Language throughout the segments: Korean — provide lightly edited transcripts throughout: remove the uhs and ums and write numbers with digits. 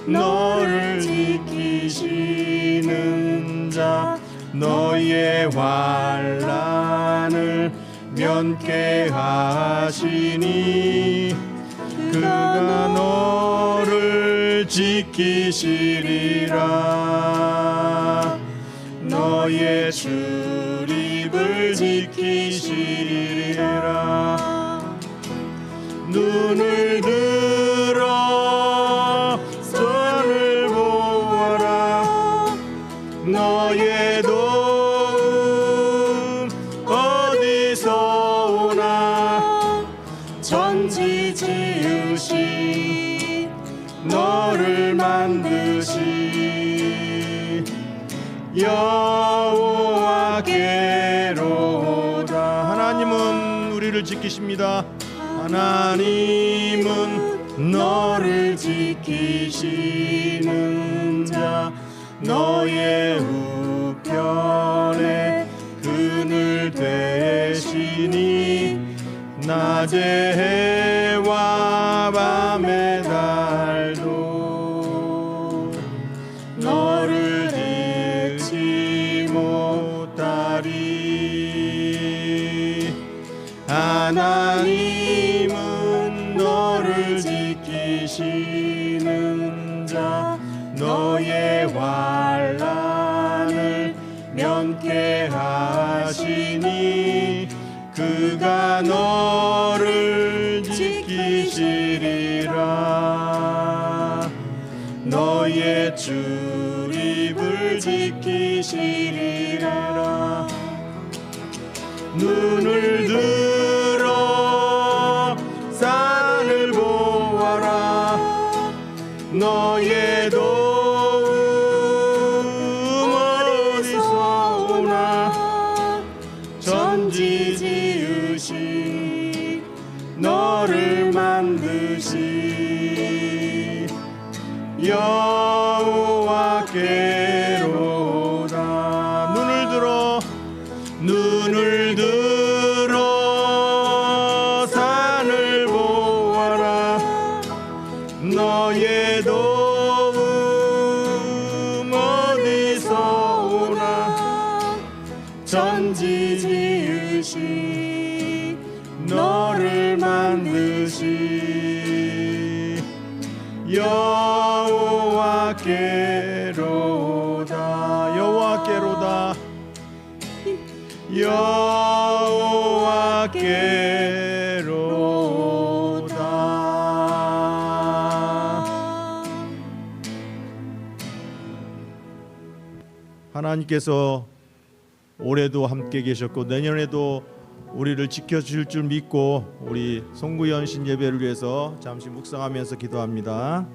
너를 지키시는 자 너의 환난을 면케 하시니 그가 너를 지키시리라. 너의 출입을 지키시리라. 눈을 들어 산을 보아라. 너의 도움 어디서 오나. 천지 지으신 너를 만드신 여호와께로다. 하나님은 우리를 지키십니다. 하나님은 너를 지키시는 자 너의 우편에 그늘 되시니 낮의 해와 밤의 달도 너를 잃지 못하리. 하나님은 너를 지키시는 자 너의 환난을 면케 하시니 그가 너를 지키시리라. 너의 출입을 지키시리라. 눈을 들어 산을 보아라. 너의 도움 어디서 오나. 천지 지으신 너를 만드신 여호와께로다. 눈을 들어 산을 보아라. 너의 도움 어디서 오나. 천지 지으신 너를 만드신 여호와께로다. 여호와께로다. 여호와께로다. 하나님께서 올해도 함께 계셨고 내년에도 우리를 지켜주실 줄 믿고 우리 송구연신 예배를 위해서 잠시 묵상하면서 기도합니다.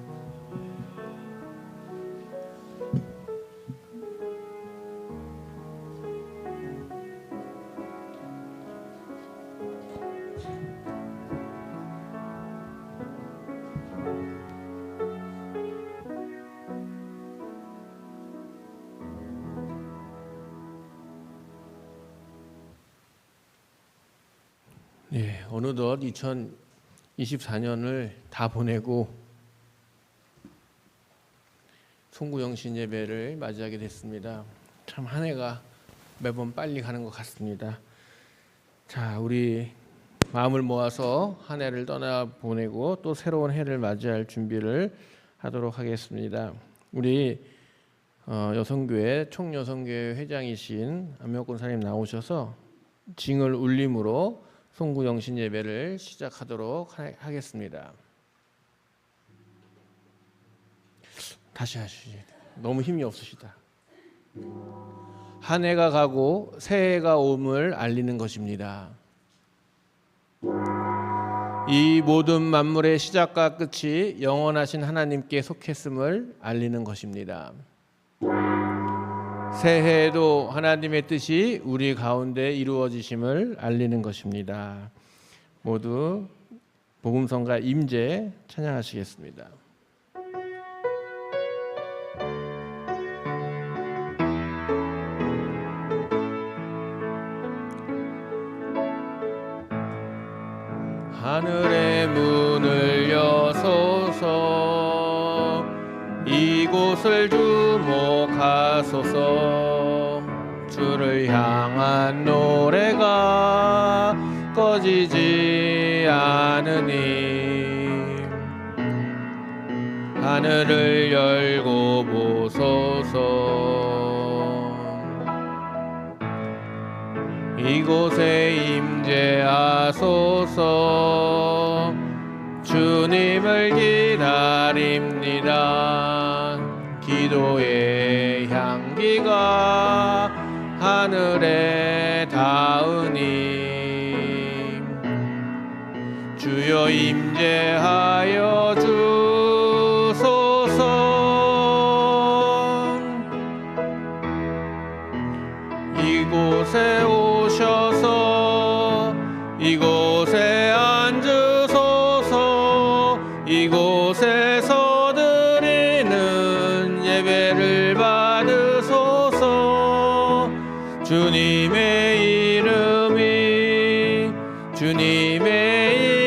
네, 어느덧 2024년을 다 보내고 송구영신 예배를 맞이하게 됐습니다. 참 한 해가 매번 빨리 가는 것 같습니다. 자, 우리 마음을 모아서 한 해를 떠나보내고 또 새로운 해를 맞이할 준비를 하도록 하겠습니다. 우리 여성교회 총여성교회 회장이신 안명권 권사님 나오셔서 징을 울림으로 송구영신 예배를 시작하도록 하겠습니다. 다시 하시지. 너무 힘이 없으시다. 한 해가 가고 새해가 옴을 알리는 것입니다. 이 모든 만물의 시작과 끝이 영원하신 하나님께 속했음을 알리는 것입니다. 새해에도 하나님의 뜻이 우리 가운데 이루어지심을 알리는 것입니다. 모두 복음성가 임재 찬양하시겠습니다. 하늘의 문을 여소서 이곳을 주목하소서. 주를 향한 노래가 꺼지지 않으니 하늘을 열고 보소서. 이곳에 임재하소서. 주님을 기다립니다. 기도의 향기가 하늘에 닿으니 주여 임재하여 주소서. 이곳에 오셔서 이곳에 앉으소서. 이곳에서 드리는 예배를 받으소서. 주님의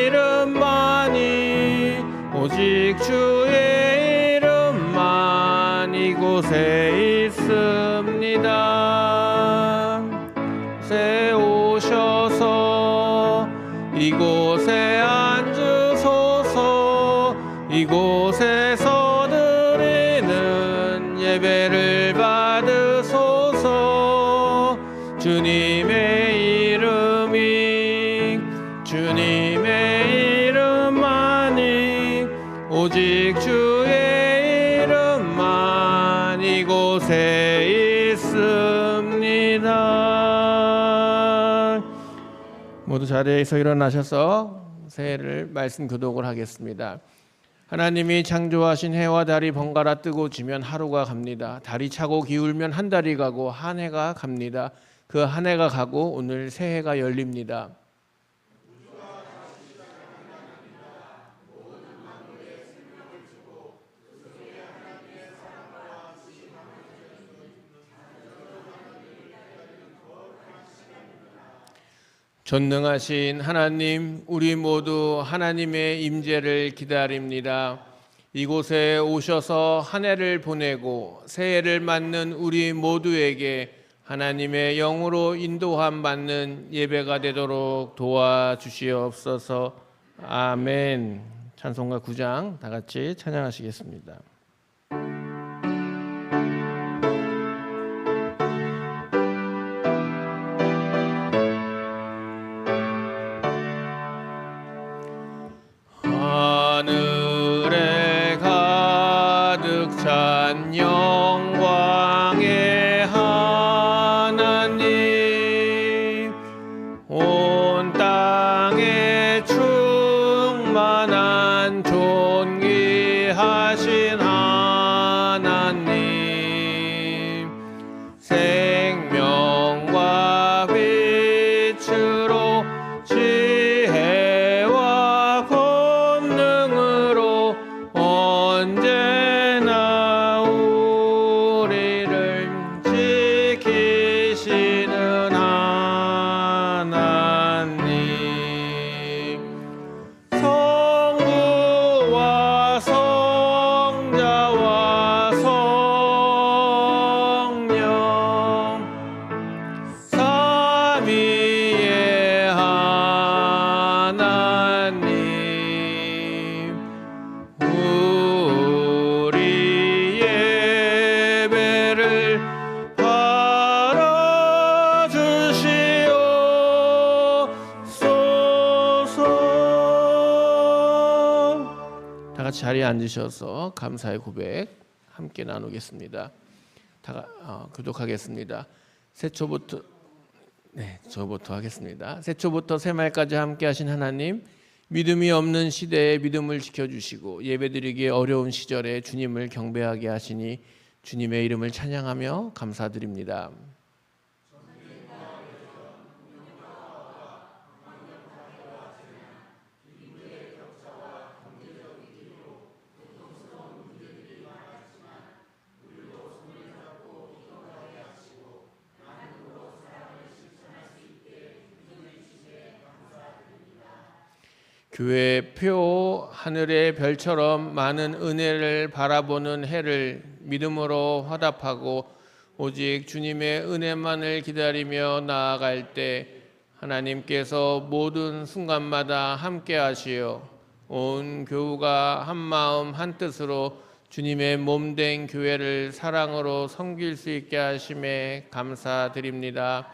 이름만이 오직 주의 이름만 이곳에 있습니다. 이곳에 오셔서 이곳에 앉으소서. 이곳에서 드리는 예배를 받으소서. 주님의 이름만이 오직 주의 이름만 이곳에 있습니다. 모두 자리에서 일어나셔서 새해를 말씀 교독을 하겠습니다. 하나님이 창조하신 해와 달이 번갈아 뜨고 지면 하루가 갑니다. 달이 차고 기울면 한 달이 가고 한 해가 갑니다. 그 한 해가 가고 오늘 새해가 열립니다. 전능하신 하나님, 우리 모두 하나님의 임재를 기다립니다. 이곳에 오셔서 한 해를 보내고 새해를 맞는 우리 모두에게 하나님의 영으로 인도함 받는 예배가 되도록 도와주시옵소서. 아멘. 찬송가 9장 다 같이 찬양하시겠습니다. 하늘에 가득 찬 영광의 하나님, 온 땅에 충만한 존귀하신 하나님, 생명과 빛으로 지혜와 권능으로 언제나 우리를 지키시는 하나님, 성부와 성자와 성령 삼위의 하나님, 우리 예배를 받아주시옵소서. 다 같이 자리에 앉으셔서 감사의 고백 함께 나누겠습니다. 교독하겠습니다. 새초부터 저부터 하겠습니다. 새초부터 새말까지 함께 하신 하나님, 믿음이 없는 시대에 믿음을 지켜주시고 예배드리기 어려운 시절에 주님을 경배하게 하시니 주님의 이름을 찬양하며 감사드립니다. 교회 표 하늘의 별처럼 많은 은혜를 바라보는 해를 믿음으로 화답하고 오직 주님의 은혜만을 기다리며 나아갈 때 하나님께서 모든 순간마다 함께 하시어 온 교우가 한 마음 한 뜻으로 주님의 몸된 교회를 사랑으로 섬길 수 있게 하심에 감사드립니다.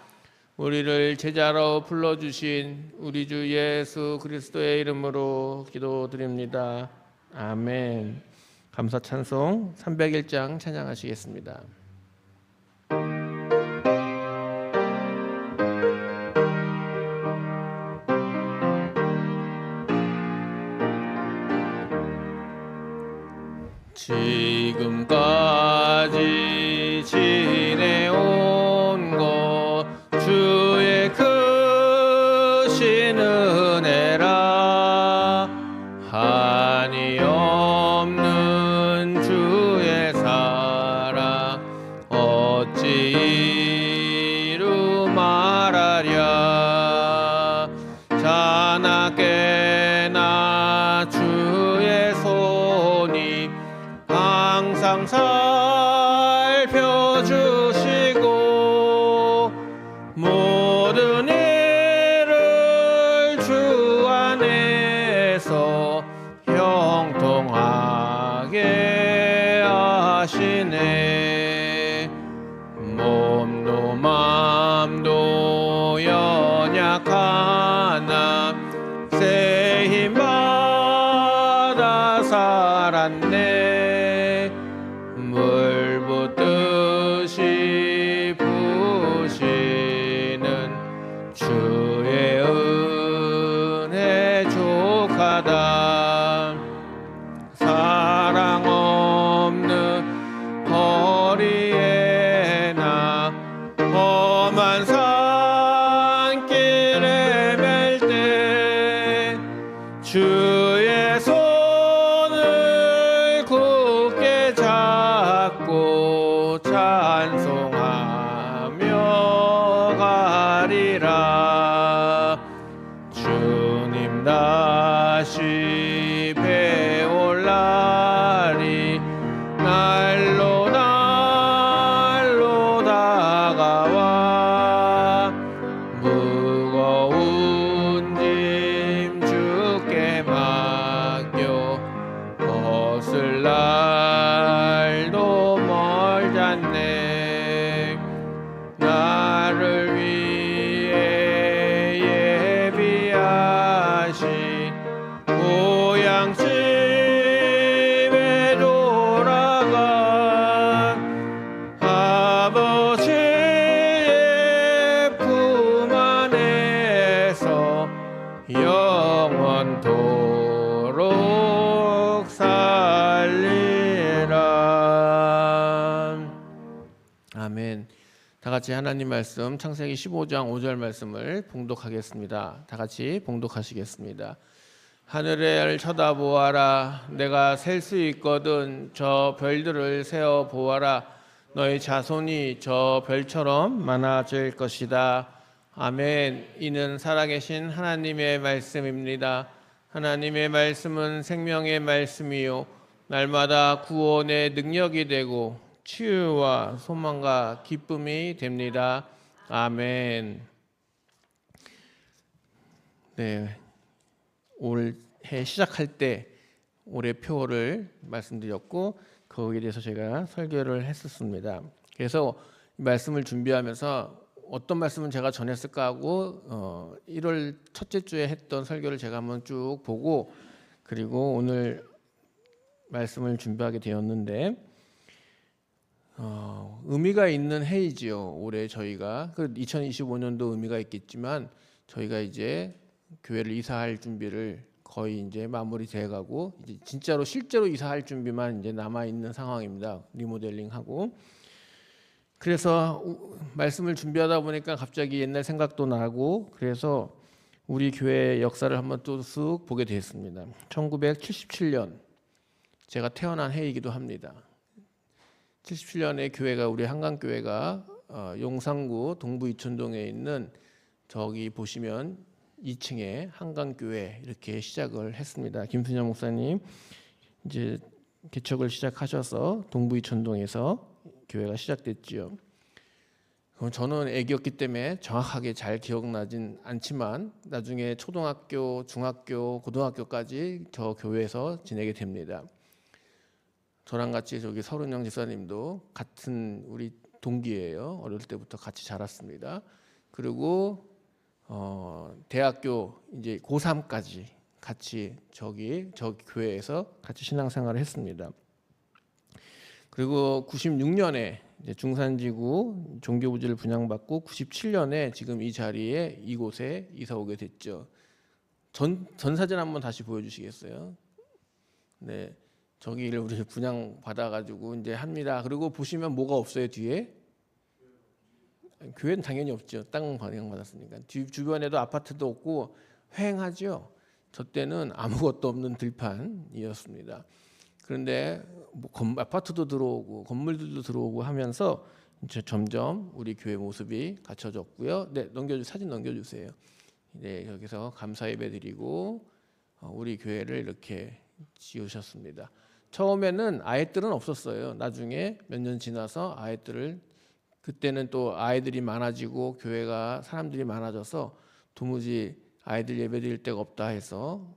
우리를 제자로 불러주신 우리 주 예수 그리스도의 이름으로 기도드립니다. 아멘. 감사 찬송 301장 찬양하시겠습니다. 지금까지 지내온 것 주의 크신 은혜라 한이 없는 주의 사랑 어찌 이루 말하랴 자나깨나 주의 손이 항상 살펴주시고 모든 일을 주 안에서 형통하게 하시네. 몸도 맘도 연약하나 새 힘받아 살았네. 물 붓듯이 부시는 주의 은혜 족하다. 사랑 없는 거리에나 험한 산길에 맬 때 주의 손을 굳게 잡고 찬송하며 가리라. 주님 다시 배올 날이 날로 날로 다가와 무거운 짐 주께 맡겨 벗을 날도 멀잖네. 나를 위해 예비하신 고향집에 돌아간 아버지의 품 안에서 영원토록 살리라. 아멘. 다 같이 하나님 말씀 창세기 15장 5절 말씀을 봉독하겠습니다. 다 같이 봉독하시겠습니다. 하늘을 쳐다보아라. 내가 셀 수 있거든 저 별들을 세어 보아라. 너희 자손이 저 별처럼 많아질 것이다. 아멘. 이는 살아계신 하나님의 말씀입니다. 하나님의 말씀은 생명의 말씀이요 날마다 구원의 능력이 되고 치유와 소망과 기쁨이 됩니다. 아멘. 네. 올 해 시작할 때 올해 표를 말씀드렸고 거기에 대해서 제가 설교를 했었습니다. 그래서 이 말씀을 준비하면서 어떤 말씀은 제가 전했을까 하고 1월 첫째 주에 했던 설교를 제가 한번 쭉 보고 그리고 오늘 말씀을 준비하게 되었는데 의미가 있는 해이지요. 올해 저희가 2025년도 의미가 있겠지만 저희가 이제 교회를 이사할 준비를 거의 이제 마무리돼가고 이제 진짜로 실제로 이사할 준비만 이제 남아 있는 상황입니다. 리모델링하고 그래서 말씀을 준비하다 보니까 갑자기 옛날 생각도 나고 그래서 우리 교회의 역사를 한번 또 쑥 보게 됐습니다. 1977년 제가 태어난 해이기도 합니다. 77년에 교회가 우리 한강교회가 용산구 동부 이촌동에 있는 저기 보시면 2층에 한강교회 이렇게 시작을 했습니다. 김순영 목사님 이제 개척을 시작하셔서 동부이촌동에서 교회가 시작됐지요. 저는 애기였기 때문에 정확하게 잘 기억나진 않지만 나중에 초등학교, 중학교, 고등학교까지 저 교회에서 지내게 됩니다. 저랑 같이 저기 서른영 집사님도 같은 우리 동기예요. 어릴 때부터 같이 자랐습니다. 그리고 대학교 이제 고3까지 같이 저 교회에서 같이 신앙생활을 했습니다. 그리고 96년에 이제 중산지구 종교부지를 분양받고 97년에 지금 이 자리에 이곳에 이사 오게 됐죠. 전 사진 한번 다시 보여주시겠어요? 네, 저기를 우리 분양 받아가지고 이제 합니다. 그리고 보시면 뭐가 없어요 뒤에? 교회는 당연히 없죠. 땅 분양 받았으니까. 주변에도 아파트도 없고 휑하죠. 저 때는 아무것도 없는 들판이었습니다. 그런데 뭐 아파트도 들어오고 건물들도 들어오고 하면서 이제 점점 우리 교회 모습이 갖춰졌고요. 네, 사진 넘겨주세요. 네, 여기서 감사 예배 드리고 우리 교회를 이렇게 지으셨습니다. 처음에는 아이들은 없었어요. 나중에 몇 년 지나서 아이들을 그때는 또 아이들이 많아지고 교회가 사람들이 많아져서 도무지 아이들 예배 드릴 데가 없다 해서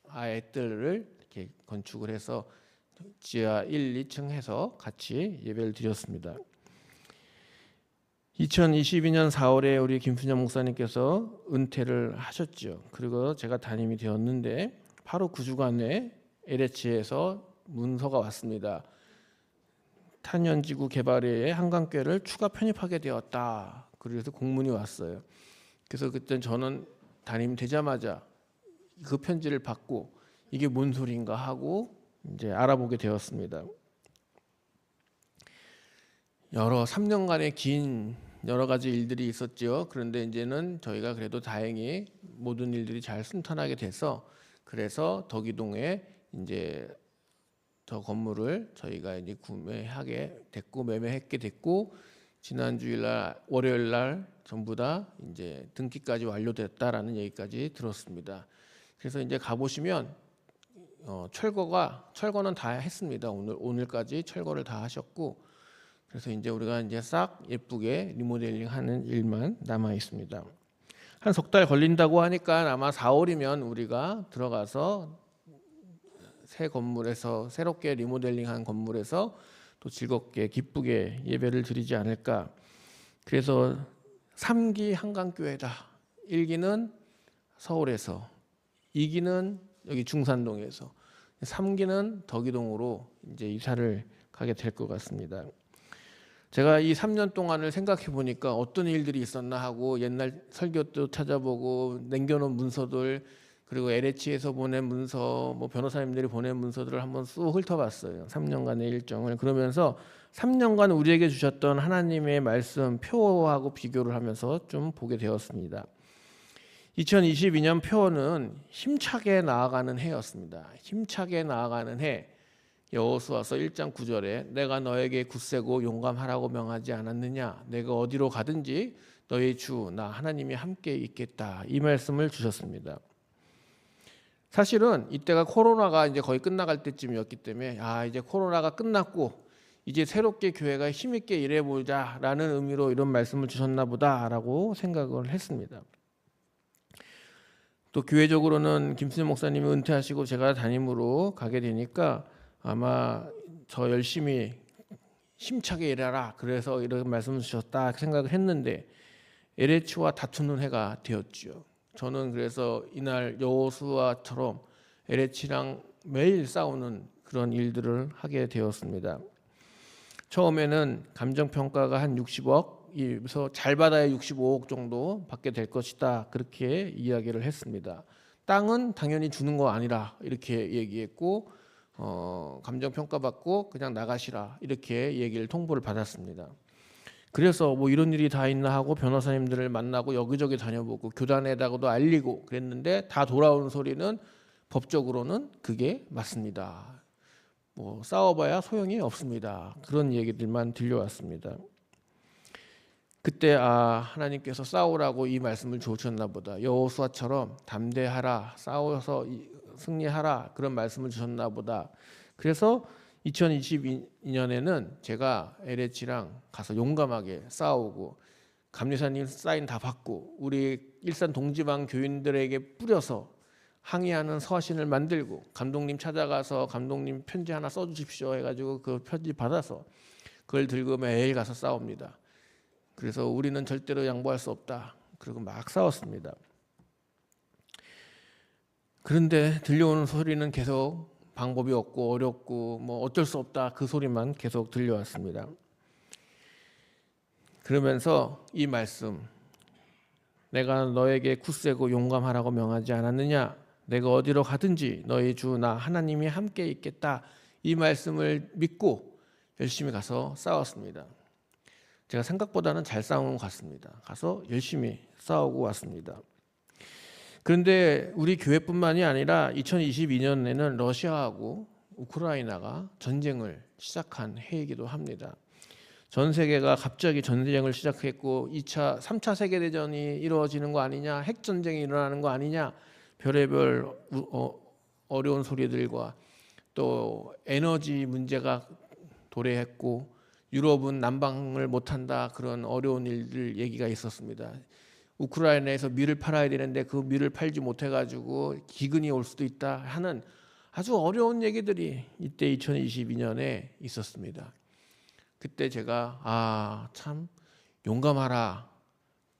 아이들을 이렇게 건축을 해서 지하 1, 2층 해서 같이 예배를 드렸습니다. 2022년 4월에 우리 김순영 목사님께서 은퇴를 하셨죠. 그리고 제가 담임이 되었는데 바로 그 주간에 LH에서 문서가 왔습니다. 탄현지구 개발에 한강교회를 추가 편입하게 되었다. 그래서 공문이 왔어요. 그래서 그때 저는 담임 되자마자 그 편지를 받고 이게 뭔 소리인가 하고 이제 알아보게 되었습니다. 3년간의 긴 여러 가지 일들이 있었죠. 그런데 이제는 저희가 그래도 다행히 모든 일들이 잘 순탄하게 돼서 그래서 덕이동에 이제 저 건물을 저희가 이제 구매하게 됐고 매매하게 됐고 지난 주일날 월요일날 전부 다 이제 등기까지 완료됐다라는 얘기까지 들었습니다. 그래서 이제 가보시면 철거는 다 했습니다. 오늘까지 철거를 다 하셨고 그래서 이제 우리가 이제 싹 예쁘게 리모델링하는 일만 남아 있습니다. 한 석 달 걸린다고 하니까 아마 4월이면 우리가 들어가서 새 건물에서 새롭게 리모델링한 건물에서 또 즐겁게 기쁘게 예배를 드리지 않을까. 그래서 3기 한강교회다. 1기는 서울에서, 2기는 여기 중산동에서, 3기는 덕이동으로 이제 이사를 가게 될 것 같습니다. 제가 이 3년 동안을 생각해 보니까 어떤 일들이 있었나 하고 옛날 설교도 찾아보고 남겨놓은 문서들 그리고 LH에서 보낸 문서, 뭐 변호사님들이 보낸 문서들을 한번 쑥 훑어봤어요. 3년간의 일정을. 그러면서 3년간 우리에게 주셨던 하나님의 말씀 표하고 비교를 하면서 좀 보게 되었습니다. 2022년 표는 힘차게 나아가는 해였습니다. 힘차게 나아가는 해. 여호수아서 1장 9절에 내가 너에게 굳세고 용감하라고 명하지 않았느냐? 내가 어디로 가든지 너희 주 나 하나님이 함께 있겠다. 이 말씀을 주셨습니다. 사실은 이때가 코로나가 이제 거의 끝나갈 때쯤이었기 때문에 이제 코로나가 끝났고 이제 새롭게 교회가 힘있게 일해보자라는 의미로 이런 말씀을 주셨나 보다라고 생각을 했습니다. 또 교회적으로는 김순영 목사님이 은퇴하시고 제가 담임으로 가게 되니까 아마 저 열심히 힘차게 일하라 그래서 이런 말씀을 주셨다 생각을 했는데 LH와 다투는 해가 되었죠. 저는 그래서 이날 여호수아처럼 LH랑 매일 싸우는 그런 일들을 하게 되었습니다. 처음에는 감정평가가 한 60억에서 잘 받아야 65억 정도 받게 될 것이다 그렇게 이야기를 했습니다. 땅은 당연히 주는 거 아니라 이렇게 얘기했고 감정평가 받고 그냥 나가시라 이렇게 얘기를 통보를 받았습니다. 그래서 뭐 이런 일이 다 있나 하고 변호사님들을 만나고 여기저기 다녀보고 교단에다가도 알리고 그랬는데 다 돌아오는 소리는 법적으로는 그게 맞습니다. 뭐 싸워봐야 소용이 없습니다. 그런 얘기들만 들려왔습니다. 그때 하나님께서 싸우라고 이 말씀을 주셨나 보다. 여호수아처럼 담대하라, 싸워서 승리하라, 그런 말씀을 주셨나 보다. 그래서 2022년에는 제가 LH랑 가서 용감하게 싸우고 감리사님 사인 다 받고 우리 일산 동지방 교인들에게 뿌려서 항의하는 서신을 만들고 감독님 찾아가서 감독님 편지 하나 써주십시오 해가지고 그 편지 받아서 그걸 들고 매일 가서 싸웁니다. 그래서 우리는 절대로 양보할 수 없다. 그리고 막 싸웠습니다. 그런데 들려오는 소리는 계속 방법이 없고 어렵고 뭐 어쩔 수 없다, 그 소리만 계속 들려왔습니다. 그러면서 이 말씀, 내가 너에게 굳세고 용감하라고 명하지 않았느냐? 내가 어디로 가든지 너희 주 나 하나님이 함께 있겠다, 이 말씀을 믿고 열심히 가서 싸웠습니다. 제가 생각보다는 잘 싸운 것 같습니다. 가서 열심히 싸우고 왔습니다. 그런데 우리 교회뿐만이 아니라 2022년에는 러시아하고 우크라이나가 전쟁을 시작한 해이기도 합니다. 전 세계가 갑자기 전쟁을 시작했고 3차 세계대전이 이루어지는 거 아니냐, 핵전쟁이 일어나는 거 아니냐, 별의별 어려운 소리들과 또 에너지 문제가 도래했고 유럽은 난방을 못한다, 그런 어려운 일들 얘기가 있었습니다. 우크라이나에서 밀을 팔아야 되는데 그 밀을 팔지 못해가지고 기근이 올 수도 있다 하는 아주 어려운 얘기들이 이때 2022년에 있었습니다. 그때 제가 참 용감하라,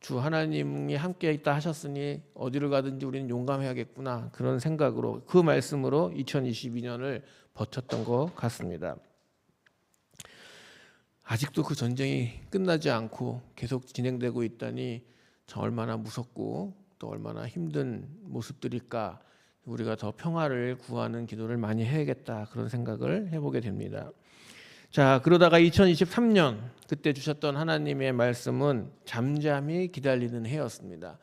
주 하나님이 함께 있다 하셨으니 어디를 가든지 우리는 용감해야겠구나, 그런 생각으로 그 말씀으로 2022년을 버텼던 것 같습니다. 아직도 그 전쟁이 끝나지 않고 계속 진행되고 있다니 참 얼마나 무섭고 또 얼마나 힘든 모습들일까. 우리가 더 평화를 구하는 기도를 많이 해야겠다, 그런 생각을 해보게 됩니다. 자, 그러다가 2023년 그때 주셨던 하나님의 말씀은 잠잠히 기다리는 해였습니다.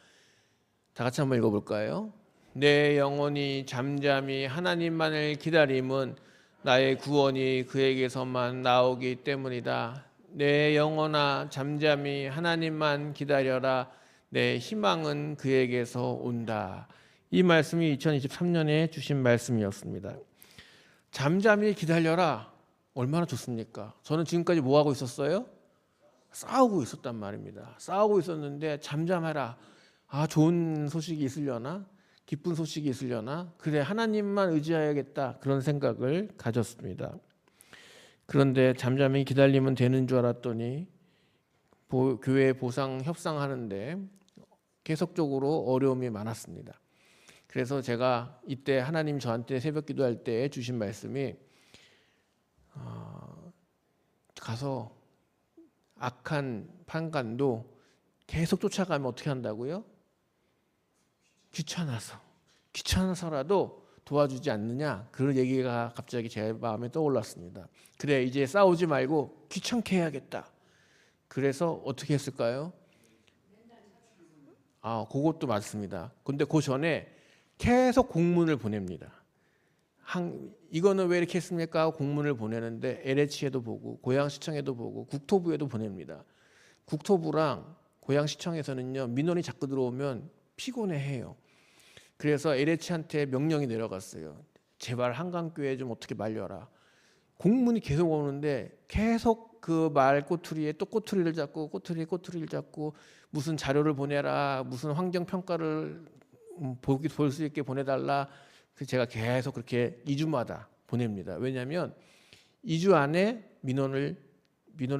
다 같이 한번 읽어볼까요? 내 영혼이 잠잠히 하나님만을 기다림은 나의 구원이 그에게서만 나오기 때문이다. 내 영혼아 잠잠히 하나님만 기다려라. 내 희망은 그에게서 온다. 이 말씀이 2023년에 주신 말씀이었습니다. 잠잠히 기다려라. 얼마나 좋습니까? 저는 지금까지 뭐 하고 있었어요? 싸우고 있었단 말입니다. 싸우고 있었는데 잠잠해라. 좋은 소식이 있으려나? 기쁜 소식이 있으려나? 그래, 하나님만 의지해야겠다, 그런 생각을 가졌습니다. 그런데 잠잠히 기다리면 되는 줄 알았더니 교회 보상 협상하는데 계속적으로 어려움이 많았습니다. 그래서 제가 이때 하나님 저한테 새벽 기도할 때 주신 말씀이 가서 악한 판관도 계속 쫓아가면 어떻게 한다고요? 귀찮아서라도 도와주지 않느냐, 그런 얘기가 갑자기 제 마음에 떠올랐습니다. 그래, 이제 싸우지 말고 귀찮게 해야겠다. 그래서 어떻게 했을까요? 그것도 맞습니다. 근데 그 전에 계속 공문을 보냅니다. 이거는 왜 이렇게 했습니까? 공문을 보내는데 LH에도 보고 고양시청에도 보고 국토부에도 보냅니다. 국토부랑 고양시청에서는요, 민원이 자꾸 들어오면 피곤해해요. 그래서 LH한테 명령이 내려갔어요. 제발 한강교회 좀 어떻게 말려라. 공문이 계속 오는데 계속 그 말 꼬투리에 또 꼬투리를 잡고 무슨 자료를 보내라, 무슨 환경평가를 볼 수 있게 보내달라. 제가 계속 그렇게 2주마다 보냅니다. 왜냐하면 2주 안에 민원을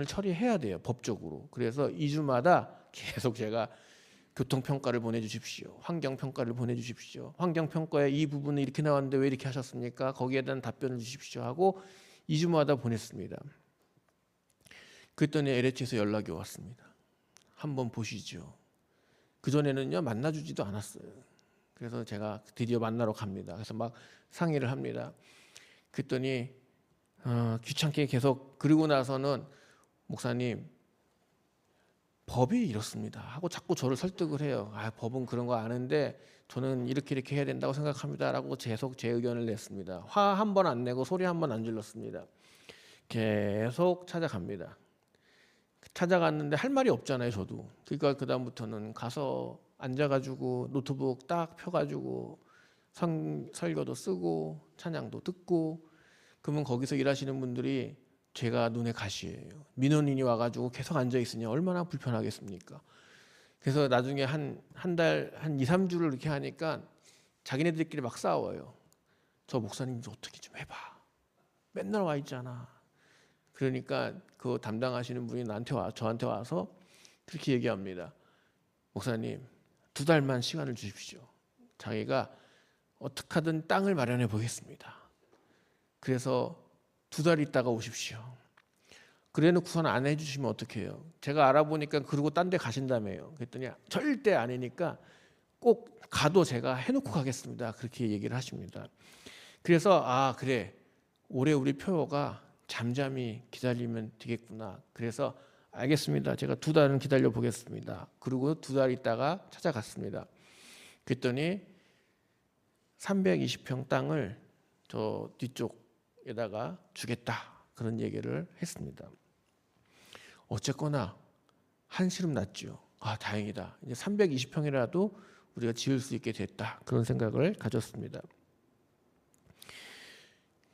처리해야 돼요, 법적으로. 그래서 2주마다 계속 제가 교통평가를 보내주십시오, 환경평가를 보내주십시오, 환경평가에 이 부분은 이렇게 나왔는데 왜 이렇게 하셨습니까? 거기에 대한 답변을 주십시오 하고 2주마다 보냈습니다. 그랬더니 LH에서 연락이 왔습니다. 한번 보시죠. 그전에는요, 만나주지도 않았어요. 그래서 제가 드디어 만나러 갑니다. 그래서 막 상의를 합니다. 그랬더니 귀찮게 계속, 그리고 나서는 목사님 법이 이렇습니다 하고 자꾸 저를 설득을 해요. 법은 그런 거 아는데 저는 이렇게 해야 된다고 생각합니다 라고 계속 제 의견을 냈습니다. 화 한 번 안 내고 소리 한 번 안 질렀습니다. 계속 찾아갑니다. 찾아갔는데 할 말이 없잖아요, 저도. 그러니까 그 다음부터는 가서 앉아가지고 노트북 딱 펴가지고 설교도 쓰고 찬양도 듣고. 그러면 거기서 일하시는 분들이 제가 눈에 가시예요. 민원인이 와가지고 계속 앉아 있으니 얼마나 불편하겠습니까? 그래서 나중에 한 달, 한 2, 3주를 이렇게 하니까 자기네들끼리 막 싸워요. 저 목사님 어떻게 좀 해봐. 맨날 와 있잖아. 그러니까 그 담당하시는 분이 저한테 와서 그렇게 얘기합니다. 목사님, 2달만 시간을 주십시오. 자기가 어떻게 하든 땅을 마련해 보겠습니다. 그래서 2달 있다가 오십시오. 그래놓고선 안 해주시면 어떡해요? 제가 알아보니까 그러고 딴 데 가신다며요. 그랬더니 절대 아니니까 꼭 가도 제가 해놓고 가겠습니다. 그렇게 얘기를 하십니다. 그래서 그래, 올해 우리 표가 잠잠히 기다리면 되겠구나. 그래서 알겠습니다. 제가 2달은 기다려 보겠습니다. 그리고 2달 있다가 찾아갔습니다. 그랬더니 320평 땅을 저 뒤쪽에다가 주겠다. 그런 얘기를 했습니다. 어쨌거나 한시름 났죠. 다행이다. 이제 320평이라도 우리가 지을 수 있게 됐다. 그런 생각을 가졌습니다.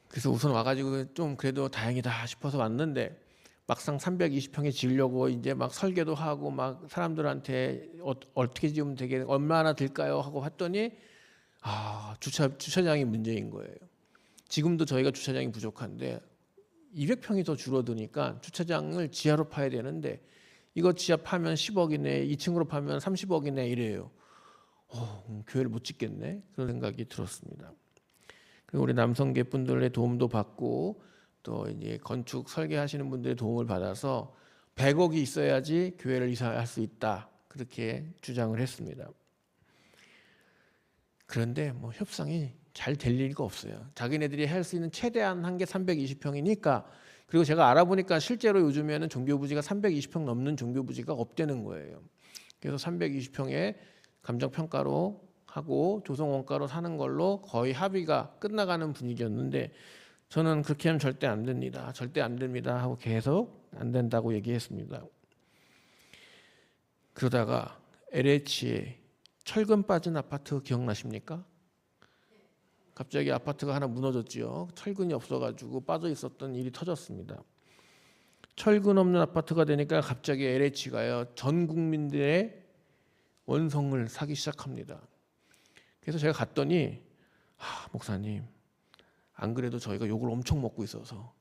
그래서 우선 와가지고 좀 그래도 다행이다 싶어서 왔는데 막상 320평에 지으려고 이제 막 설계도 하고 막 사람들한테 어떻게 지으면 되게 얼마나 들까요 하고 했더니 주차장이 문제인 거예요. 지금도 저희가 주차장이 부족한데 200평이 더 줄어드니까 주차장을 지하로 파야 되는데 이거 지하 파면 10억이네, 2층으로 파면 30억이네 이래요. 교회를 못 짓겠네. 그런 생각이 들었습니다. 그리고 우리 남성계 분들의 도움도 받고 또 이제 건축 설계하시는 분들의 도움을 받아서 100억이 있어야지 교회를 이사할 수 있다. 그렇게 주장을 했습니다. 그런데 뭐 협상이 잘 될 리가 없어요. 자기네들이 할 수 있는 최대한 한 게 320평이니까. 그리고 제가 알아보니까 실제로 요즘에는 종교부지가 320평 넘는 종교부지가 없다는 거예요. 그래서 320평에 감정평가로 하고 조성원가로 사는 걸로 거의 합의가 끝나가는 분위기였는데 저는 그렇게 하면 절대 안 됩니다. 절대 안 됩니다 하고 계속 안 된다고 얘기했습니다. 그러다가 LH에 철근 빠진 아파트 기억나십니까? 갑자기 아파트가 하나 무너졌지요. 철근이 없어가지고 빠져 있었던 일이 터졌습니다. 철근 없는 아파트가 되니까 갑자기 LH가요 전 국민들의 원성을 사기 시작합니다. 그래서 제가 갔더니 목사님 안 그래도 저희가 욕을 엄청 먹고 있어서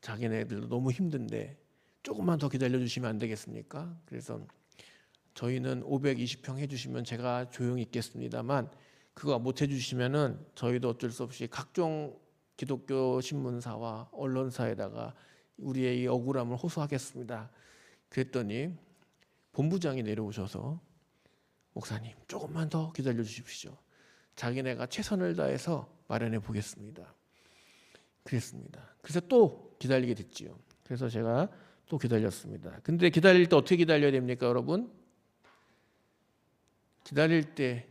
자기네들도 너무 힘든데 조금만 더 기다려주시면 안 되겠습니까? 그래서 저희는 520평 해주시면 제가 조용히 있겠습니다만 그거 못 해주시면은 저희도 어쩔 수 없이 각종 기독교 신문사와 언론사에다가 우리의 이 억울함을 호소하겠습니다. 그랬더니 본부장이 내려오셔서 목사님 조금만 더 기다려 주십시오. 자기네가 최선을 다해서 마련해 보겠습니다. 그랬습니다. 그래서 또 기다리게 됐지요. 그래서 제가 또 기다렸습니다. 근데 기다릴 때 어떻게 기다려야 됩니까, 여러분? 기다릴 때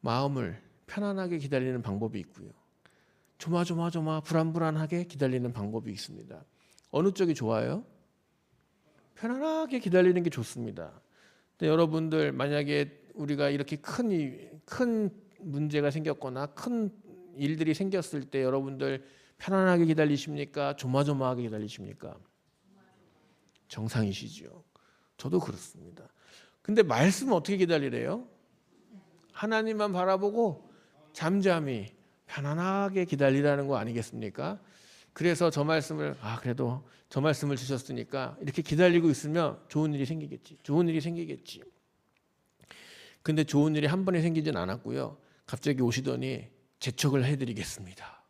마음을 편안하게 기다리는 방법이 있고요. 조마조마 불안불안하게 기다리는 방법이 있습니다. 어느 쪽이 좋아요? 편안하게 기다리는 게 좋습니다. 근데 여러분들 만약에 우리가 이렇게 큰 문제가 생겼거나 큰 일들이 생겼을 때 여러분들 편안하게 기다리십니까? 조마조마하게 기다리십니까? 정상이시죠. 저도 그렇습니다. 근데 말씀은 어떻게 기다리래요? 하나님만 바라보고 잠잠히 편안하게 기다리라는 거 아니겠습니까? 그래서 저 말씀을 그래도 저 말씀을 주셨으니까 이렇게 기다리고 있으면 좋은 일이 생기겠지. 좋은 일이 생기겠지. 근데 좋은 일이 한 번에 생기진 않았고요. 갑자기 오시더니 재척을 해드리겠습니다.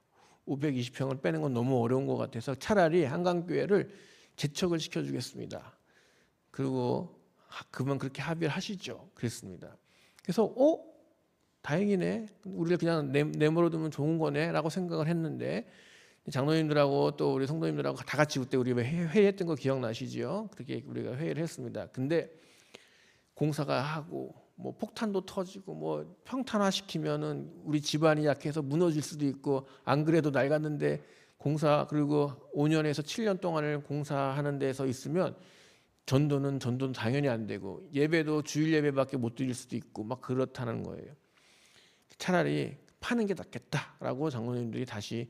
520평을 빼는 건 너무 어려운 것 같아서 차라리 한강교회를 재척을 시켜주겠습니다. 그리고 그러면 그렇게 합의를 하시죠. 그랬습니다. 그래서 다행이네. 우리를 그냥 내버려두면 좋은 거네라고 생각을 했는데 장로님들하고 또 우리 성도님들하고 다 같이 그때 우리 회의했던 거 기억나시죠? 그렇게 우리가 회의를 했습니다. 근데 공사가 하고 뭐 폭탄도 터지고 뭐 평탄화 시키면은 우리 집안이 약해서 무너질 수도 있고 안 그래도 낡았는데 공사 그리고 5년에서 7년 동안을 공사하는 데서 있으면 전도는 당연히 안 되고 예배도 주일 예배밖에 못 드릴 수도 있고 막 그렇다는 거예요. 차라리 파는 게 낫겠다라고 장로님들이 다시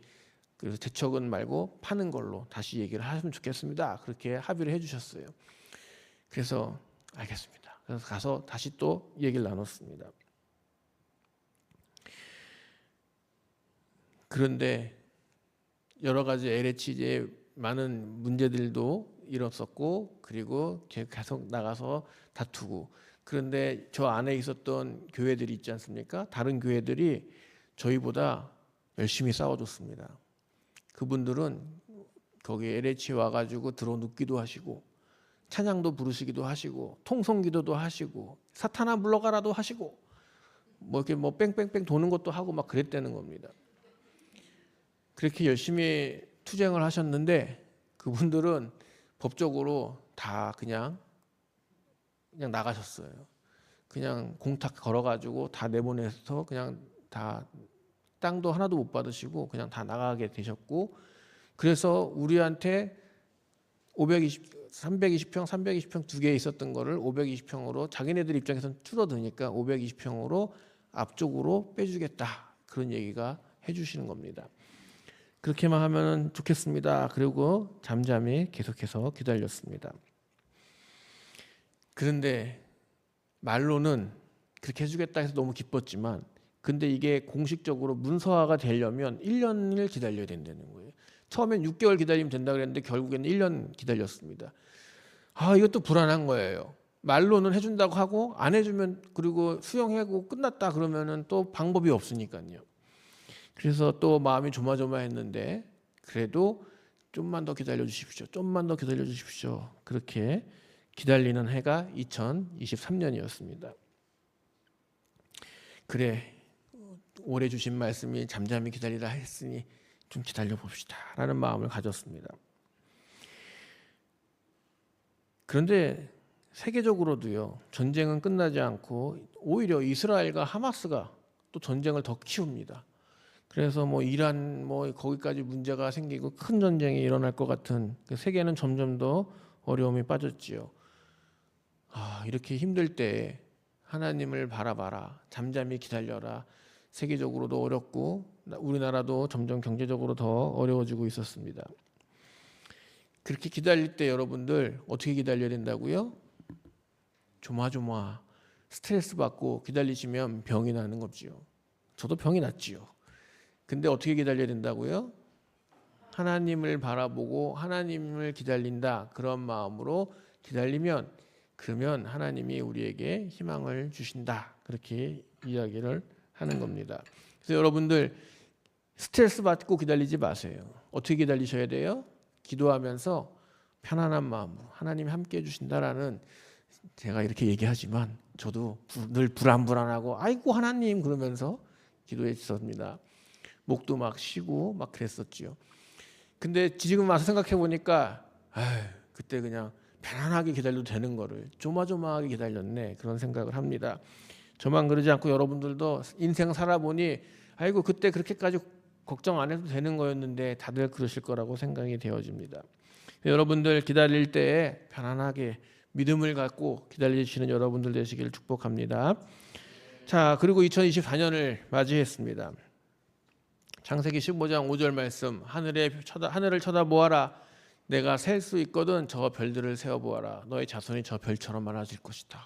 그래서 재척은 말고 파는 걸로 다시 얘기를 하시면 좋겠습니다. 그렇게 합의를 해주셨어요. 그래서 알겠습니다. 그래서 가서 다시 또 얘기를 나눴습니다. 그런데 여러 가지 LH의 많은 문제들도 일었었고 그리고 계속 나가서 다투고 그런데 저 안에 있었던 교회들이 있지 않습니까? 다른 교회들이 저희보다 열심히 싸워줬습니다. 그분들은 거기 LH 와가지고 들어 눕기도 하시고 찬양도 부르시기도 하시고 통성기도도 하시고 사탄아 물러가라도 하시고 뭐 이렇게 뭐 뺑뺑뺑 도는 것도 하고 막 그랬다는 겁니다. 그렇게 열심히 투쟁을 하셨는데 그분들은 법적으로 다 그냥 나가셨어요. 그냥 공탁 걸어가지고 다 내보내서 그냥 다 땅도 하나도 못 받으시고 그냥 다 나가게 되셨고 그래서 우리한테 320평, 320평 두 개 있었던 거를 520평으로 자기네들 입장에서는 줄어드니까 520평으로 앞쪽으로 빼주겠다 그런 얘기가 해주시는 겁니다. 그렇게만 하면 좋겠습니다. 그리고 잠잠히 계속해서 기다렸습니다. 그런데 말로는 그렇게 해주겠다 해서 너무 기뻤지만 근데 이게 공식적으로 문서화가 되려면 1년을 기다려야 된다는 거예요. 처음엔 6개월 기다리면 된다 그랬는데 결국에는 1년 기다렸습니다. 이것도 불안한 거예요. 말로는 해준다고 하고 안 해주면 그리고 수용하고 끝났다 그러면은 또 방법이 없으니까요. 그래서 또 마음이 조마조마했는데 그래도 좀만 더 기다려 주십시오. 좀만 더 기다려 주십시오. 그렇게 기다리는 해가 2023년이었습니다. 그래 올해 주신 말씀이 잠잠히 기다리라 했으니 좀 기다려 봅시다 라는 마음을 가졌습니다. 그런데 세계적으로도요 전쟁은 끝나지 않고 오히려 이스라엘과 하마스가 또 전쟁을 더 키웁니다. 그래서 뭐 이란 뭐 거기까지 문제가 생기고 큰 전쟁이 일어날 것 같은 세계는 점점 더 어려움이 빠졌지요. 이렇게 힘들 때 하나님을 바라봐라. 잠잠히 기다려라. 세계적으로도 어렵고 우리나라도 점점 경제적으로 더 어려워지고 있었습니다. 그렇게 기다릴 때 여러분들 어떻게 기다려야 된다고요? 조마조마 스트레스 받고 기다리시면 병이 나는 거지요. 저도 병이 났지요. 근데 어떻게 기다려야 된다고요? 하나님을 바라보고 하나님을 기다린다 그런 마음으로 기다리면 그러면 하나님이 우리에게 희망을 주신다 그렇게 이야기를 하는 겁니다. 그래서 여러분들 스트레스 받고 기다리지 마세요. 어떻게 기다리셔야 돼요? 기도하면서 편안한 마음으로 하나님이 함께 해주신다라는 제가 이렇게 얘기하지만 저도 늘 불안하고 아이고 하나님 그러면서 기도했었습니다. 목도 막 쉬고 막 그랬었지요. 근데 지금 와서 생각해 보니까 그때 그냥 편안하게 기다려도 되는 거를 조마조마하게 기다렸네 그런 생각을 합니다. 저만 그러지 않고 여러분들도 인생 살아보니 아이고 그때 그렇게까지 걱정 안 해도 되는 거였는데 다들 그러실 거라고 생각이 되어집니다. 여러분들 기다릴 때 편안하게 믿음을 갖고 기다리시는 여러분들 되시기를 축복합니다. 자, 그리고 2024년을 맞이했습니다. 창세기 15장 5절 말씀 하늘을 쳐다보아라. 내가 셀 수 있거든 저 별들을 세어보아라. 너의 자손이 저 별처럼 많아질 것이다.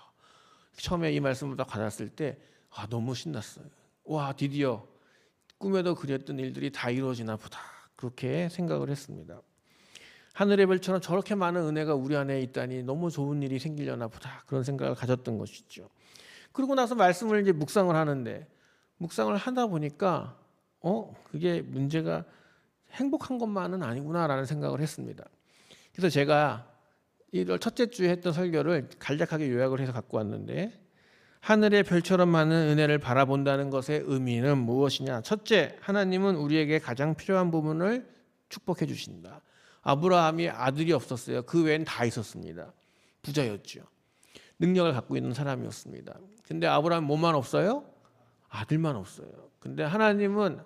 처음에 이 말씀을 딱 받았을 때 너무 신났어요. 와 드디어 꿈에도 그렸던 일들이 다 이루어지나 보다. 그렇게 생각을 했습니다. 하늘의 별처럼 저렇게 많은 은혜가 우리 안에 있다니 너무 좋은 일이 생기려나 보다. 그런 생각을 가졌던 것이죠. 그러고 나서 말씀을 이제 묵상을 하는데 묵상을 하다 보니까 그게 문제가 행복한 것만은 아니구나라는 생각을 했습니다. 그래서 제가 1월 첫째 주에 했던 설교를 간략하게 요약을 해서 갖고 왔는데 하늘의 별처럼 많은 은혜를 바라본다는 것의 의미는 무엇이냐? 첫째, 하나님은 우리에게 가장 필요한 부분을 축복해 주신다. 아브라함이 아들이 없었어요. 그 외엔 다 있었습니다. 부자였죠. 능력을 갖고 있는 사람이었습니다. 근데 아브라함 뭐만 없어요? 아들만 없어요. 근데 하나님은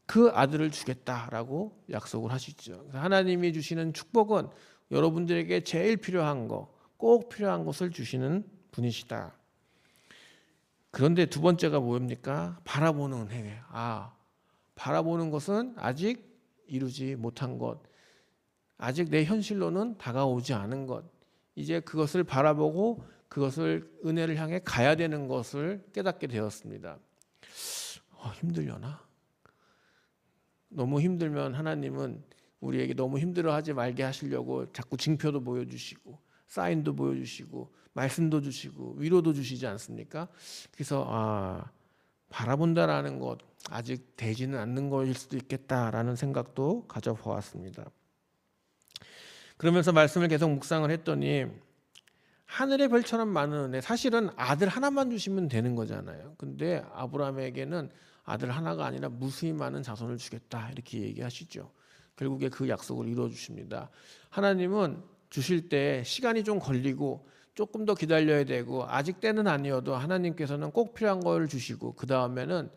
그 아들을 주겠다라고 약속을 하시죠. 하나님이 주시는 축복은 여러분들에게 제일 필요한 거, 꼭 필요한 것을 주시는 분이시다. 그런데 두 번째가 뭡니까? 바라보는 행위. 바라보는 것은 아직 이루지 못한 것, 아직 내 현실로는 다가오지 않은 것, 이제 그것을 바라보고 그것을 은혜를 향해 가야 되는 것을 깨닫게 되었습니다. 힘들려나? 너무 힘들면 하나님은 우리에게 너무 힘들어하지 말게 하시려고 자꾸 징표도 보여주시고 사인도 보여주시고 말씀도 주시고 위로도 주시지 않습니까? 그래서 바라본다라는 것 아직 되지는 않는 것일 수도 있겠다라는 생각도 가져보았습니다. 그러면서 말씀을 계속 묵상을 했더니 하늘의 별처럼 많은 은혜, 사실은 아들 하나만 주시면 되는 거잖아요. 근데 아브라함에게는 아들 하나가 아니라 무수히 많은 자손을 주겠다 이렇게 얘기하시죠. 결국에 그 약속을 이루어 주십니다. 하나님은 주실 때 시간이 좀 걸리고 조금 더 기다려야 되고 아직 때는 아니어도 하나님께서는 꼭 필요한 걸 주시고 그 다음에는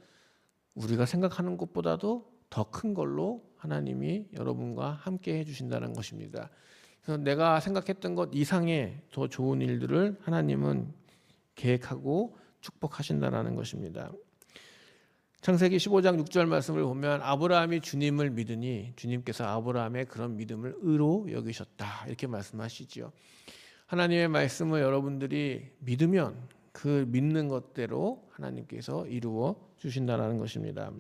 우리가 생각하는 것보다도 더 큰 걸로 하나님이 여러분과 함께 해주신다는 것입니다. 그래서 내가 생각했던 것 이상의 더 좋은 일들을 하나님은 계획하고 축복하신다는 것입니다. 창세기 15장 6절 말씀을 보면 아브라함이 주님을 믿으니 주님께서 아브라함의 그런 믿음을 의로 여기셨다 이렇게 말씀하시지요. 하나님의 말씀을 여러분들이 믿으면 그 믿는 것대로 하나님께서 이루어 주신다는 것입니다.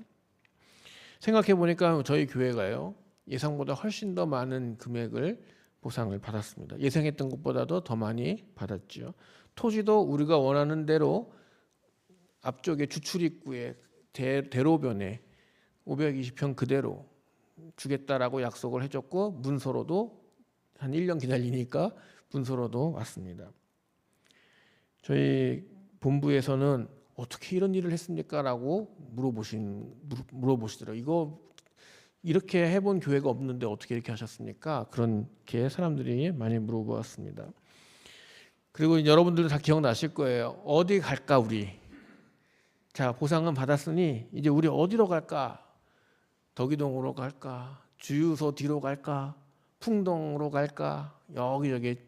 생각해 보니까 저희 교회가요 예상보다 훨씬 더 많은 금액을 보상을 받았습니다. 예상했던 것보다도 더 많이 받았죠. 토지도 우리가 원하는 대로 앞쪽에 주출입구에 대로변에 520평 그대로 주겠다라고 약속을 해줬고 문서로도 한 1년 기다리니까 문서로도 왔습니다. 저희 본부에서는 어떻게 이런 일을 했습니까? 라고 물어보시더라고요. 이거 이렇게 해본 교회가 없는데 어떻게 이렇게 하셨습니까? 그렇게 사람들이 많이 물어보았습니다. 그리고 여러분들도 다 기억나실 거예요. 어디 갈까 우리? 자, 보상은 받았으니 이제 우리 어디로 갈까? 덕이동으로 갈까? 주유소 뒤로 갈까? 풍동으로 갈까? 여기저기.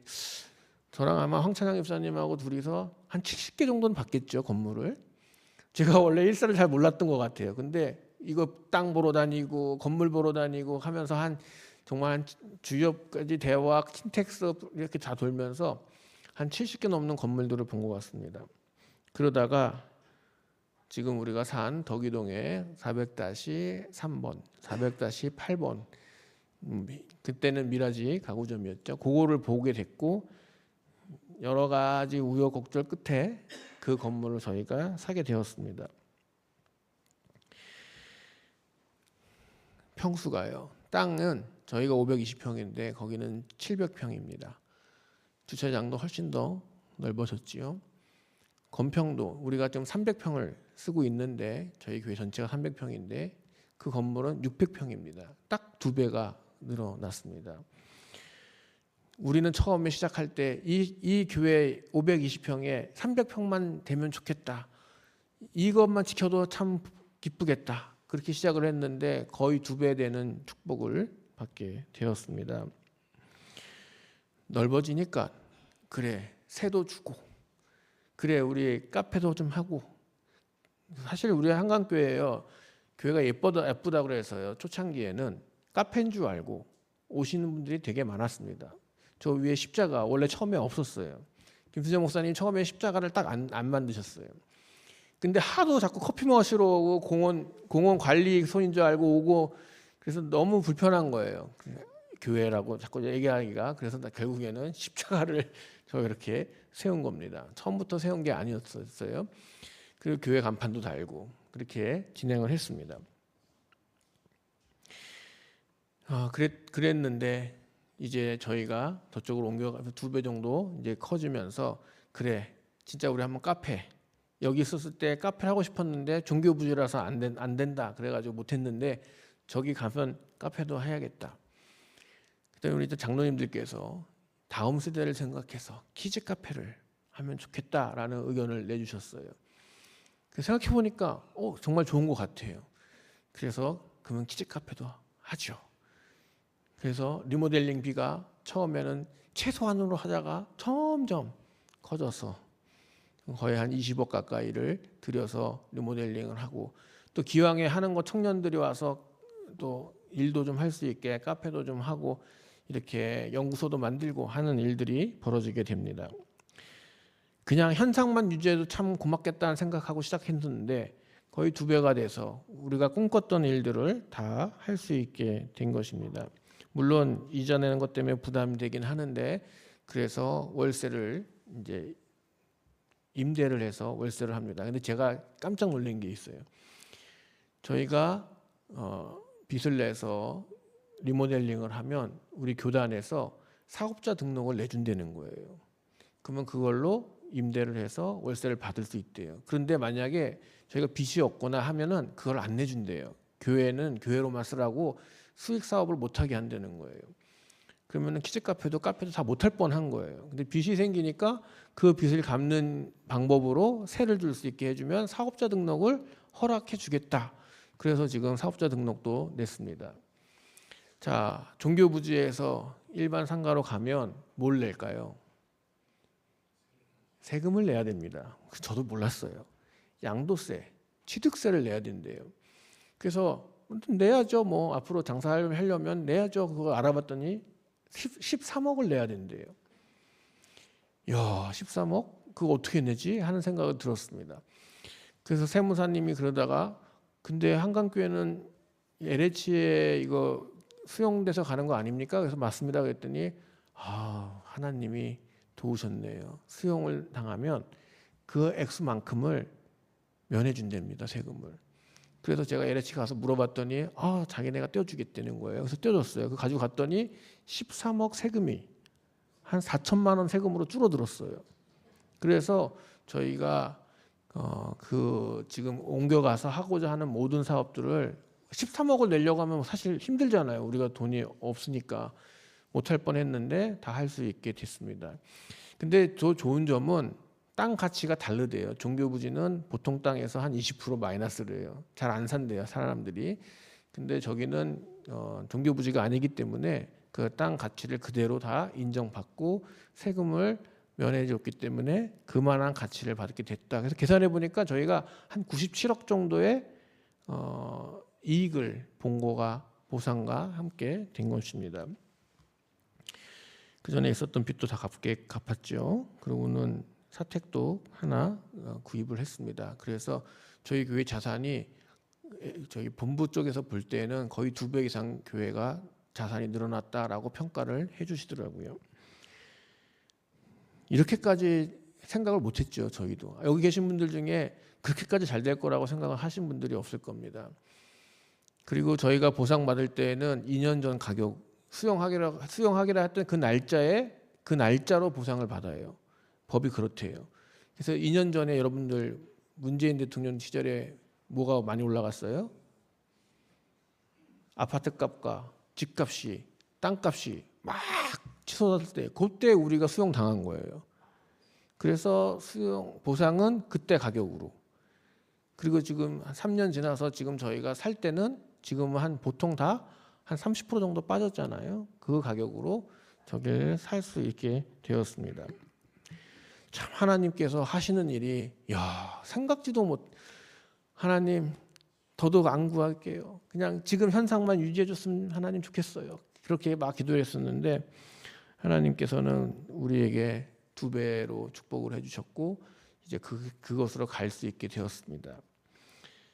저랑 아마 황찬양 집사님하고 둘이서 한 70개 정도는 받겠죠, 건물을. 제가 원래 일사를 잘 몰랐던 것 같아요. 근데 이거 땅 보러 다니고 건물 보러 다니고 하면서 정말 한 주요까지 대학, 킨텍스 이렇게 다 돌면서 한 70개 넘는 건물들을 본 것 같습니다. 그러다가 지금 우리가 산 덕이동의 400-3번, 400-8번 그때는 미라지 가구점이었죠. 그거를 보게 됐고 여러 가지 우여곡절 끝에 그 건물을 저희가 사게 되었습니다. 평수가요. 땅은 저희가 520평인데 거기는 700평입니다. 주차장도 훨씬 더 넓어졌지요. 건평도 우리가 지금 300평을 쓰고 있는데 저희 교회 전체가 300평인데 그 건물은 600평입니다. 딱 2배가 늘어났습니다. 우리는 처음에 시작할 때 이 교회 520평에 300평만 되면 좋겠다. 이것만 지켜도 참 기쁘겠다. 그렇게 시작을 했는데 거의 2배 되는 축복을 받게 되었습니다. 넓어지니까 그래 새도 주고 그래 우리 카페도 좀 하고 사실 우리 한강교회예요. 교회가 예쁘다 그래서요. 초창기에는 카페인 줄 알고 오시는 분들이 되게 많았습니다. 저 위에 십자가 원래 처음에 없었어요. 김수정 목사님 처음에 십자가를 딱 안 만드셨어요. 근데 하도 자꾸 커피 마시러 오고 공원 관리 손인 줄 알고 오고 그래서 너무 불편한 거예요. 교회라고 자꾸 얘기하기가. 그래서 결국에는 십자가를 저 이렇게 세운 겁니다. 처음부터 세운 게 아니었어요. 그리고 교회 간판도 달고 그렇게 진행을 했습니다. 그랬는데 이제 저희가 저쪽으로 옮겨가서 2배 정도 이제 커지면서 그래 진짜 우리 한번 카페 여기 있었을 때 카페를 하고 싶었는데 종교 부지라서 안 된다 그래가지고 못했는데 저기 가면 카페도 해야겠다. 그다음에 우리 장로님들께서 다음 세대를 생각해서 키즈 카페를 하면 좋겠다라는 의견을 내주셨어요. 생각해 보니까 정말 좋은 것 같아요. 그래서 그러면 키즈 카페도 하죠. 그래서 리모델링비가 처음에는 최소한으로 하다가 점점 커져서 거의 한 20억 가까이를 들여서 리모델링을 하고, 또 기왕에 하는 거 청년들이 와서 또 일도 좀 할 수 있게 카페도 좀 하고 이렇게 연구소도 만들고 하는 일들이 벌어지게 됩니다. 그냥 현상만 유지해도 참 고맙겠다는 생각하고 시작했는데 거의 2배가 돼서 우리가 꿈꿨던 일들을 다 할 수 있게 된 것입니다. 물론 이자 내는 것 때문에 부담이 되긴 하는데, 그래서 월세를 이제 임대를 해서 월세를 합니다. 근데 제가 깜짝 놀란 게 있어요. 저희가 빚을 내서 리모델링을 하면 우리 교단에서 사업자 등록을 내준다는 거예요. 그러면 그걸로 임대를 해서 월세를 받을 수 있대요. 그런데 만약에 저희가 빚이 없거나 하면은 그걸 안 내준대요. 교회는 교회로만 쓰라고 수익 사업을 못하게 한다는 거예요. 그러면은 키즈 카페도 다 못할 뻔한 거예요. 근데 빚이 생기니까 그 빚을 갚는 방법으로 세를 줄 수 있게 해주면 사업자 등록을 허락해 주겠다. 그래서 지금 사업자 등록도 냈습니다. 자, 종교부지에서 일반 상가로 가면 뭘 낼까요? 세금을 내야 됩니다. 저도 몰랐어요. 양도세, 취득세를 내야 된대요. 그래서 내야죠. 뭐 앞으로 장사하려면 내야죠. 그거 알아봤더니 13억을 내야 된대요. 야, 13억? 그거 어떻게 내지? 하는 생각이 들었습니다. 그래서 세무사님이 그러다가 근데 한강교회는 LH에 이거 수용돼서 가는 거 아닙니까? 그래서 맞습니다. 그랬더니 하나님이 도우셨네요. 수용을 당하면 그 액수만큼을 면해 준답니다. 세금을. 그래서 제가 LH 가서 물어봤더니 자기네가 떼어주겠다는 거예요. 그래서 떼어줬어요. 그 가지고 갔더니 13억 세금이 한 4천만 원 세금으로 줄어들었어요. 그래서 저희가 지금 옮겨가서 하고자 하는 모든 사업들을 13억을 내려고 하면 사실 힘들잖아요. 우리가 돈이 없으니까 못할 뻔했는데 다 할 수 있게 됐습니다. 근데 저 좋은 점은 땅 가치가 다르대요. 종교부지는 보통 땅에서 한 20% 마이너스를 해요. 잘 안 산대요, 사람들이. 근데 저기는 종교부지가 아니기 때문에 그 땅 가치를 그대로 다 인정받고 세금을 면해줬기 때문에 그만한 가치를 받게 됐다. 그래서 계산해 보니까 저희가 한 97억 정도의 이익을 본 거가 보상과 함께 된 것입니다. 그 전에 있었던 빚도 다 갚았죠. 그리고는 사택도 하나 구입을 했습니다. 그래서 저희 교회 자산이 저희 본부 쪽에서 볼 때는 거의 2배 이상 교회가 자산이 늘어났다라고 평가를 해주시더라고요. 이렇게까지 생각을 못했죠. 저희도 여기 계신 분들 중에 그렇게까지 잘 될 거라고 생각을 하신 분들이 없을 겁니다. 그리고 저희가 보상받을 때는 2년 전 가격 수용하기라 했던 그 날짜로 보상을 받아요. 법이 그렇대요. 그래서 2년 전에 여러분들 문재인 대통령 시절에 뭐가 많이 올라갔어요? 아파트 값과 집값이, 땅값이 막 치솟았을 때 그때 우리가 수용 당한 거예요. 그래서 보상은 그때 가격으로. 그리고 지금 한 3년 지나서 지금 저희가 살 때는 지금은 보통 다 한 30% 정도 빠졌잖아요. 그 가격으로 저기를 살 수 있게 되었습니다. 참 하나님께서 하시는 일이 생각지도 못. 하나님 더더욱 안 구할게요. 그냥 지금 현상만 유지해 줬으면 하나님 좋겠어요. 그렇게 막 기도했었는데 하나님께서는 우리에게 2배로 축복을 해주셨고 이제 그것으로 갈 수 있게 되었습니다.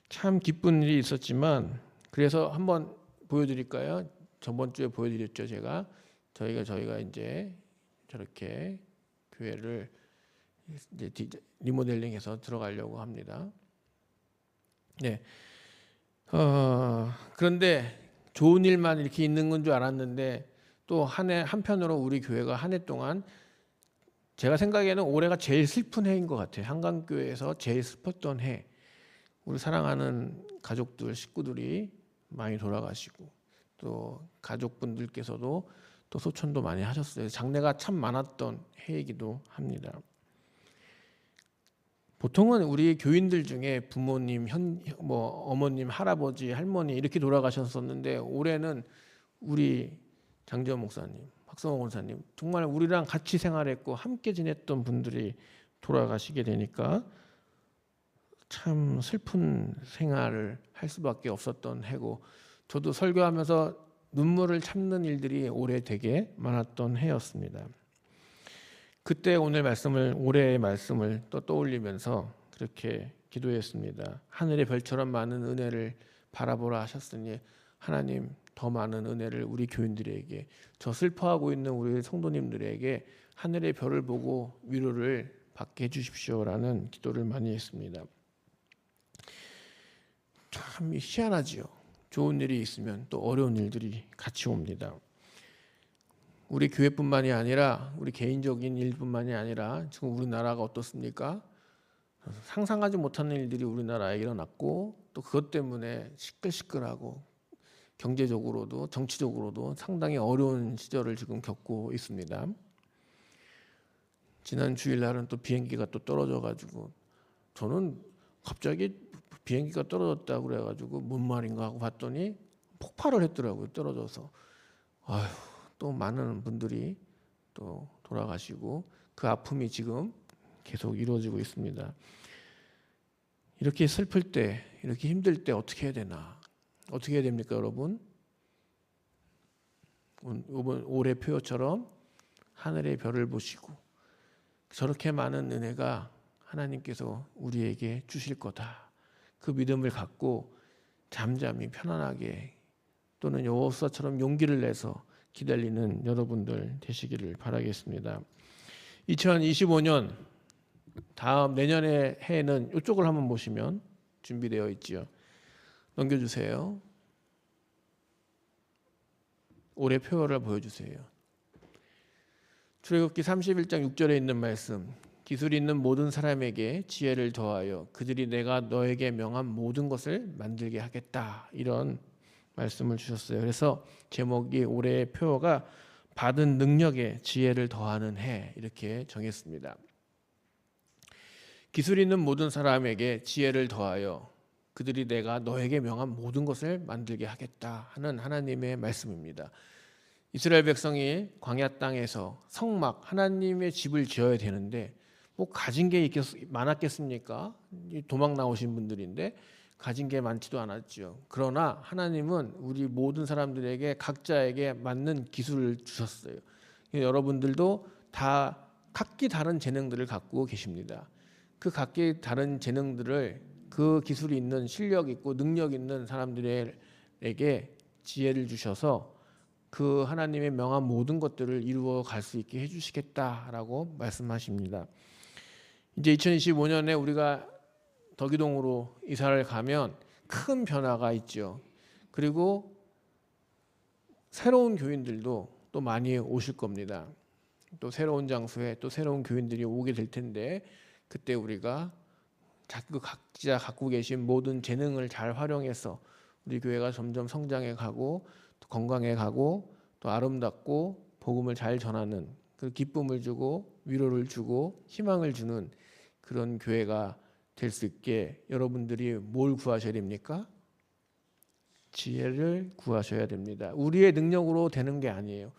참 기쁜 일이 있었지만 그래서 한번 보여드릴까요? 저번 주에 보여드렸죠. 저희가 이제 저렇게 교회를 이제 리모델링해서 들어가려고 합니다. 네. 그런데 좋은 일만 이렇게 있는 건 줄 알았는데 또 한편으로 우리 교회가 한 해 동안 제가 생각에는 올해가 제일 슬픈 해인 것 같아요. 한강교회에서 제일 슬펐던 해. 우리 사랑하는 가족들, 식구들이 많이 돌아가시고 또 가족분들께서도 또 소천도 많이 하셨어요. 장례가 참 많았던 해이기도 합니다. 보통은 우리 교인들 중에 부모님, 어머님, 할아버지, 할머니 이렇게 돌아가셨었는데 올해는 우리 장지원 목사님, 박성호 권사님 정말 우리랑 같이 생활했고 함께 지냈던 분들이 돌아가시게 되니까 참 슬픈 생활을 할 수밖에 없었던 해고, 저도 설교하면서 눈물을 참는 일들이 올해 되게 많았던 해였습니다. 그때 올해의 말씀을 또 떠올리면서 그렇게 기도했습니다. 하늘의 별처럼 많은 은혜를 바라보라 하셨으니 하나님 더 많은 은혜를 우리 교인들에게, 저 슬퍼하고 있는 우리 성도님들에게 하늘의 별을 보고 위로를 받게 해주십시오라는 기도를 많이 했습니다. 참 희한하지요. 좋은 일이 있으면 또 어려운 일들이 같이 옵니다. 우리 교회뿐만이 아니라 우리 개인적인 일뿐만이 아니라 지금 우리나라가 어떻습니까? 상상하지 못하는 일들이 우리나라에 일어났고 또 그것 때문에 시끌시끌하고 경제적으로도 정치적으로도 상당히 어려운 시절을 지금 겪고 있습니다. 지난 주일날은 또 비행기가 또 떨어져가지고 저는 갑자기 비행기가 떨어졌다고 그래가지고 뭔 말인가 하고 봤더니 폭발을 했더라고요. 떨어져서. 아휴, 또 많은 분들이 또 돌아가시고 그 아픔이 지금 계속 이루어지고 있습니다. 이렇게 슬플 때, 이렇게 힘들 때 어떻게 해야 되나? 어떻게 해야 됩니까, 여러분? 올해 표어처럼 하늘의 별을 보시고 저렇게 많은 은혜가 하나님께서 우리에게 주실 거다. 그 믿음을 갖고 잠잠히 편안하게 또는 여호수아처럼 용기를 내서 기다리는 여러분들 되시기를 바라겠습니다. 2025년 다음 내년의 해에는 이쪽을 한번 보시면 준비되어 있지요. 넘겨주세요. 올해 표어를 보여주세요. 출애굽기 31장 6절에 있는 말씀, 기술이 있는 모든 사람에게 지혜를 더하여 그들이 내가 너에게 명한 모든 것을 만들게 하겠다, 이런 말씀을 주셨어요. 그래서 제목이 올해의 표어가 받은 능력에 지혜를 더하는 해, 이렇게 정했습니다. 기술이 있는 모든 사람에게 지혜를 더하여 그들이 내가 너에게 명한 모든 것을 만들게 하겠다 하는 하나님의 말씀입니다. 이스라엘 백성이 광야 땅에서 성막, 하나님의 집을 지어야 되는데 뭐 가진 게 많았겠습니까? 도망 나오신 분들인데 가진 게 많지도 않았죠. 그러나 하나님은 우리 모든 사람들에게 각자에게 맞는 기술을 주셨어요. 여러분들도 다 각기 다른 재능들을 갖고 계십니다. 그 각기 다른 재능들을, 그 기술이 있는, 실력 있고 능력 있는 사람들에게 지혜를 주셔서 그 하나님의 명한 모든 것들을 이루어 갈 수 있게 해주시겠다라고 말씀하십니다. 이제 2025년에 우리가 덕이동으로 이사를 가면 큰 변화가 있죠. 그리고 새로운 교인들도 또 많이 오실 겁니다. 또 새로운 장소에 또 새로운 교인들이 오게 될 텐데 그때 우리가 각자 갖고 계신 모든 재능을 잘 활용해서 우리 교회가 점점 성장해 가고 또 건강해 가고 또 아름답고 복음을 잘 전하는, 그 기쁨을 주고 위로를 주고 희망을 주는 그런 교회가 될 수 있게 여러분들이 뭘 구하셔야 됩니까? 지혜를 구하셔야 됩니다. 우리의 능력으로 되는 게 아니에요.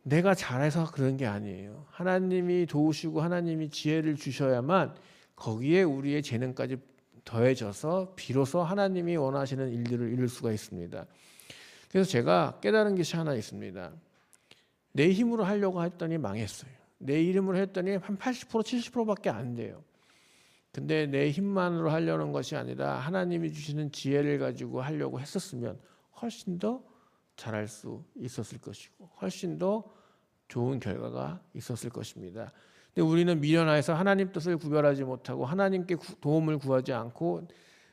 내가 잘해서 그런 게 아니에요. 하나님이 도우시고 하나님이 지혜를 주셔야만 거기에 우리의 재능까지 더해져서 비로소 하나님이 원하시는 일들을 이룰 수가 있습니다. 그래서 제가 깨달은 것이 하나 있습니다. 내 힘으로 하려고 했더니 망했어요. 내 이름으로 했더니 한 80%, 70%밖에 안 돼요. 근데 내 힘만으로 하려는 것이 아니라 하나님이 주시는 지혜를 가지고 하려고 했었으면 훨씬 더 잘할 수 있었을 것이고 훨씬 더 좋은 결과가 있었을 것입니다. 근데 우리는 미련하여서 하나님 뜻을 구별하지 못하고 하나님께 도움을 구하지 않고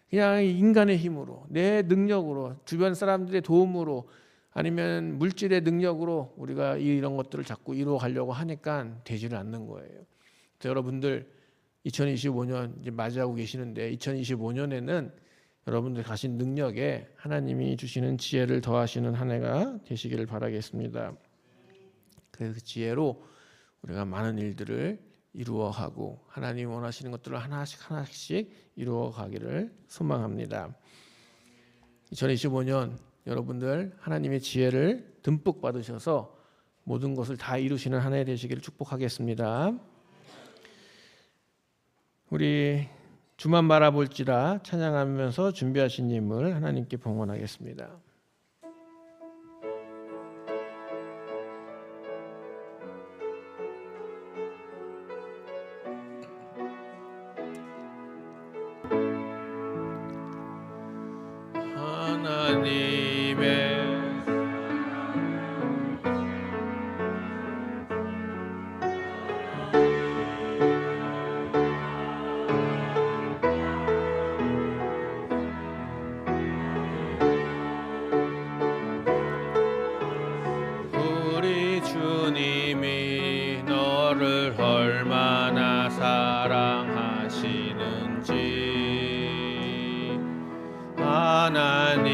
그냥 인간의 힘으로, 내 능력으로, 주변 사람들의 도움으로 아니면 물질의 능력으로 우리가 이런 것들을 자꾸 이루어 가려고 하니까 되지를 않는 거예요. 여러분들 2025년 이제 맞이하고 계시는데 2025년에는 여러분들 가신 능력에 하나님이 주시는 지혜를 더하시는 한 해가 되시기를 바라겠습니다. 그래서 그 지혜로 우리가 많은 일들을 이루어가고 하나님이 원하시는 것들을 하나씩 이루어가기를 소망합니다. 2025년 여러분들 하나님의 지혜를 듬뿍 받으셔서 모든 것을 다 이루시는 한 해 되시기를 축복하겠습니다. 우리 주만 바라볼지라 찬양하면서 준비하신 예물 하나님께 봉헌하겠습니다. 하나님의 우리 주님이 너를 얼마나 사랑하시는지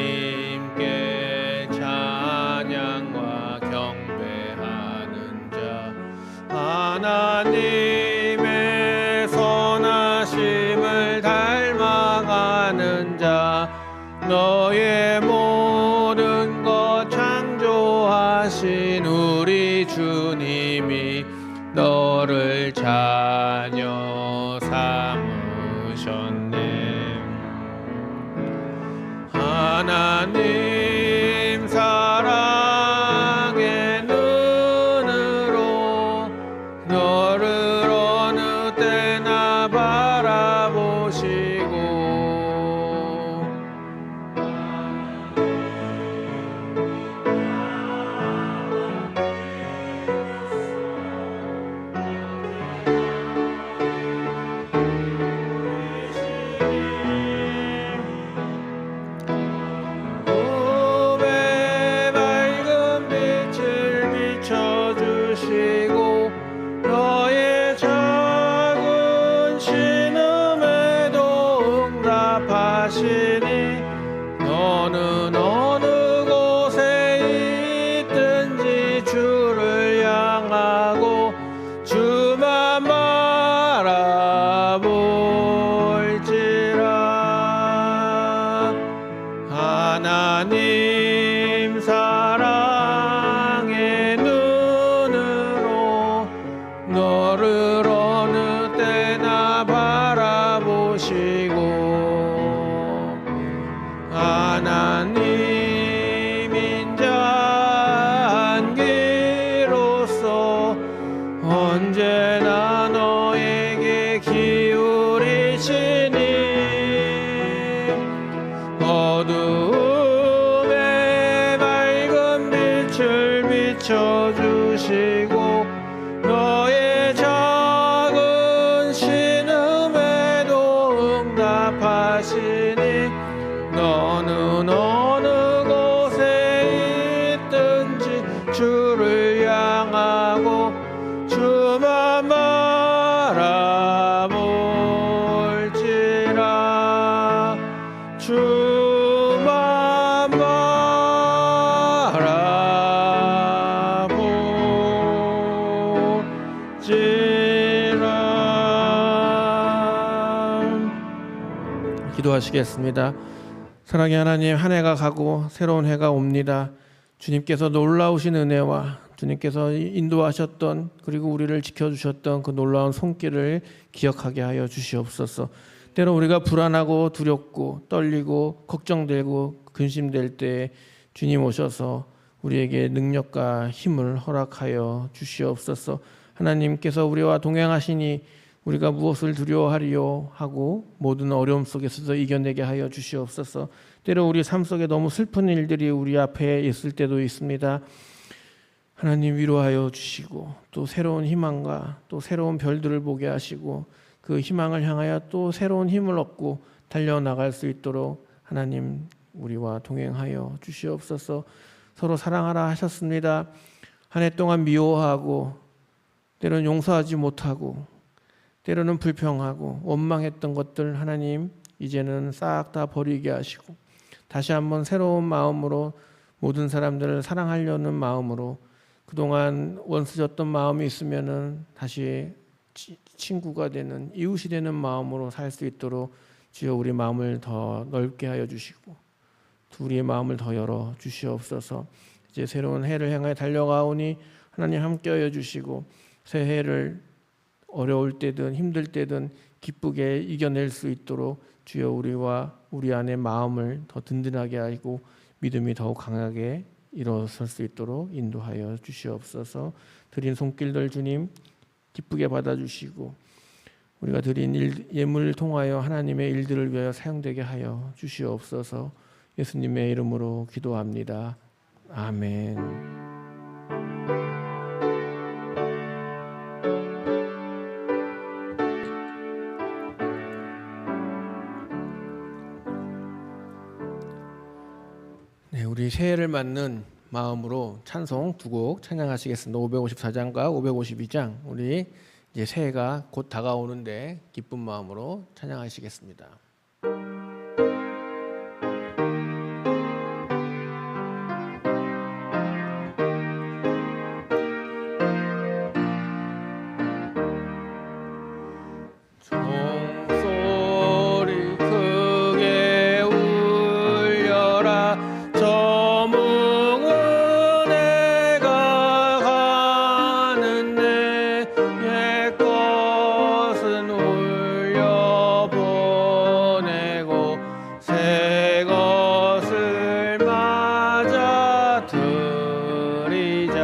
하나님께 찬양과 경배하는 자 하나님의 선하심을 닮아가는 자 너의 모든 것 창조하신 우리 주님이 너를 자녀 삼으셨네. 하나님 사랑의 눈으로 너를 어느 때나 바라보시고 꿈에 밝은 빛을 비춰주시고 너의 작은 신음에도 응답하시니 너는 어느 곳에 있든지 주를 향하고 주만 바라볼지라. 하나님 사랑의 눈으로 너를 어느 때나 바라보시고 하나님 인자한기로서 언제나 너에게 기울이시니 어두움에 밝은 빛을 비춰주시고 너의 작은 신음에도 응답하시니 너는 어느 곳에 있든지 주를 향하고 주만 바라볼지라. 주만 바라볼지라. 기도하시겠습니다. 사랑의 하나님, 한 해가 가고 새로운 해가 옵니다. 주님께서 놀라우신 은혜와 주님께서 인도하셨던 그리고 우리를 지켜주셨던 그 놀라운 손길을 기억하게 하여 주시옵소서. 때로 우리가 불안하고 두렵고 떨리고 걱정되고 근심될 때 주님 오셔서 우리에게 능력과 힘을 허락하여 주시옵소서. 하나님께서 우리와 동행하시니 우리가 무엇을 두려워하리요 하고 모든 어려움 속에서도 이겨내게 하여 주시옵소서. 때로 우리 삶 속에 너무 슬픈 일들이 우리 앞에 있을 때도 있습니다. 하나님 위로하여 주시고 또 새로운 희망과 또 새로운 별들을 보게 하시고 그 희망을 향하여 또 새로운 힘을 얻고 달려나갈 수 있도록 하나님 우리와 동행하여 주시옵소서. 서로 사랑하라 하셨습니다. 한 해 동안 미워하고 때로는 용서하지 못하고 때로는 불평하고 원망했던 것들 하나님 이제는 싹 다 버리게 하시고 다시 한번 새로운 마음으로 모든 사람들을 사랑하려는 마음으로 그동안 원수졌던 마음이 있으면은 다시 친구가 되는, 이웃이 되는 마음으로 살 수 있도록 주여 우리 마음을 더 넓게 하여 주시고 우리의 마음을 더 열어 주시옵소서. 이제 새로운 해를 향해 달려가오니 하나님 함께하여 주시고 새해를 어려울 때든 힘들 때든 기쁘게 이겨낼 수 있도록 주여 우리와 우리 안의 마음을 더 든든하게 하고 믿음이 더욱 강하게 일어설 수 있도록 인도하여 주시옵소서. 드린 손길들 주님 기쁘게 받아주시고 우리가 드린 예물을 통하여 하나님의 일들을 위하여 사용되게 하여 주시옵소서. 예수님의 이름으로 기도합니다. 아멘. 네, 우리 새해를 맞는 마음으로 찬송 두 곡 찬양하시겠습니다. 554장과 552장. 우리 이제 새해가 곧 다가오는데 기쁜 마음으로 찬양하시겠습니다. 종소리 크게 울려라 저물은 해가 가는데 옛 것은 울려보내고 새 것을 맞아 드리자.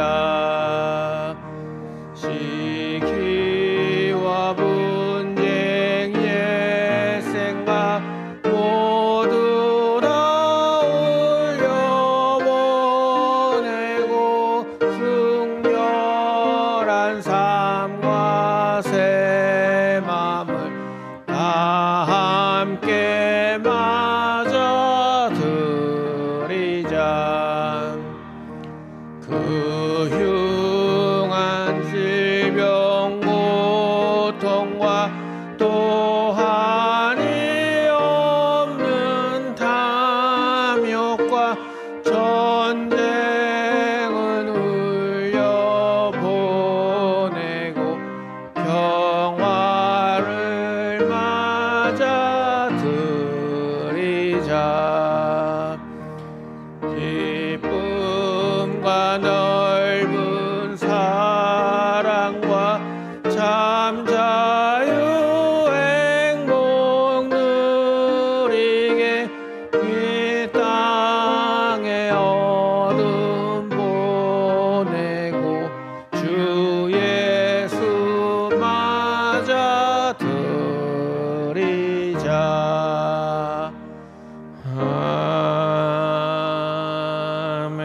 시기와 분쟁 옛 생각 모두 다 올려보내고 승렬한 삶과 새 맘을 다 함께 맞아 드리자. 그 흉한 질병 고통과 또 한이 없는 탐욕과 전쟁은 울려보내고 평화를 맞아 드리자. 기쁨과 넓은 사랑과 참 자유 행복 누리게 이 땅에 어둠 보내고 주 예수 맞아 드리자. 아멘.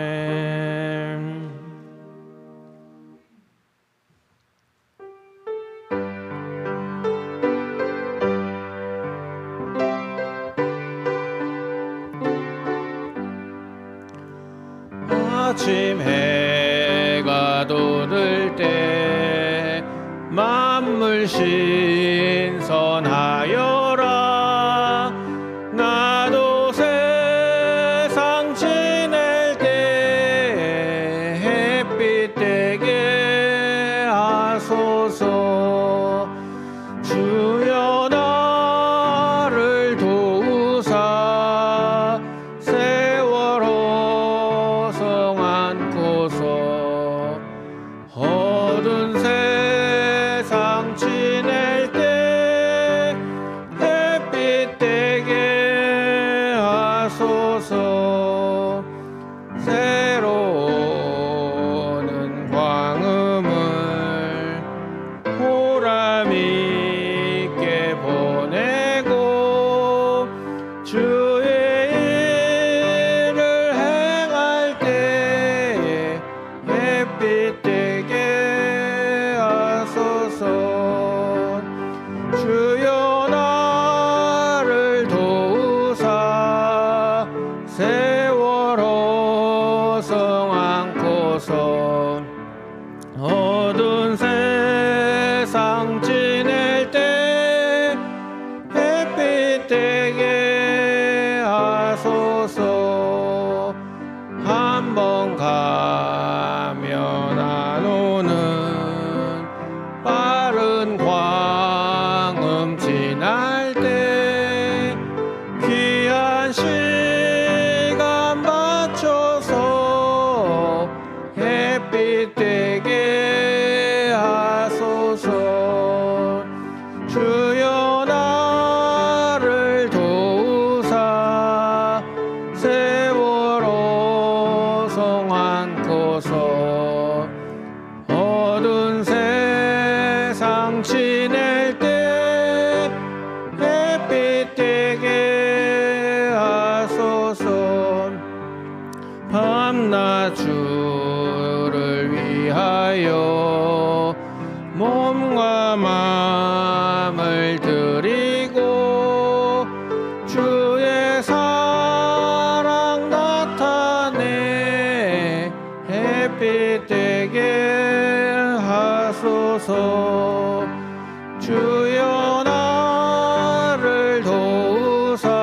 아침 해가 돋을 때 만물 신선하여라. 나도 세상 지낼 때 햇빛 되게 하소서. 주여 나를 도우사 세월 호성 안고서 어두운 세상 지낼 때 햇빛 되게 하소서. 새로운 광음을 보람 있게 보내고 주의 일을 행할 때 햇빛 되게 하소서. 주여 나를 도우사 세월 호성 안고서 어두운 세상 지낼 때 햇빛 되게 하소서. 한 번 가면 안 오는 빠른 과 지낼 때 햇빛 되게 하소서. 밤낮 주를 위하여 몸과 마음을 드리고 주의 사랑 나타내 햇빛 되게 하소서. 주여 나를 도우사.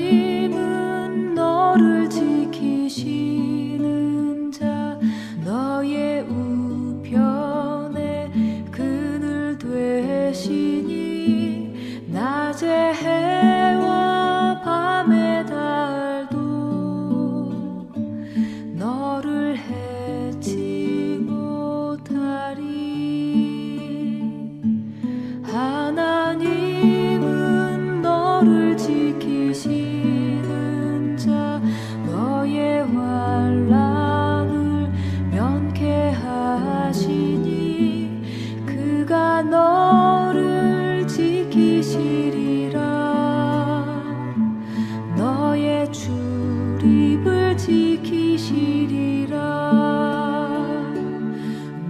하나님은 너를 지키시는 자, 너의 우편에 그늘 되시니 낮에 해와 밤의 달도 너를 해치 못하리. 하나님은 너를 지키시는 자, 너의 환난을 면케하시니 그가 너를 지키시리라. 너의 출입을 지키시리라.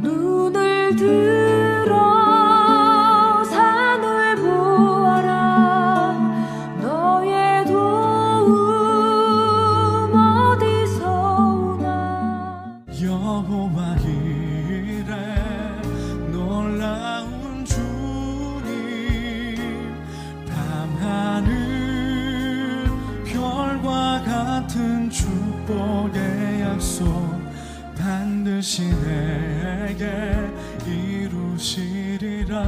눈을 들어 산을 보아라. 너의 도움 어디서 오나. 여호와 이레 놀라운 주님, 밤하늘 별과 같은 축복의 약속 반드시 내게 이루시리라.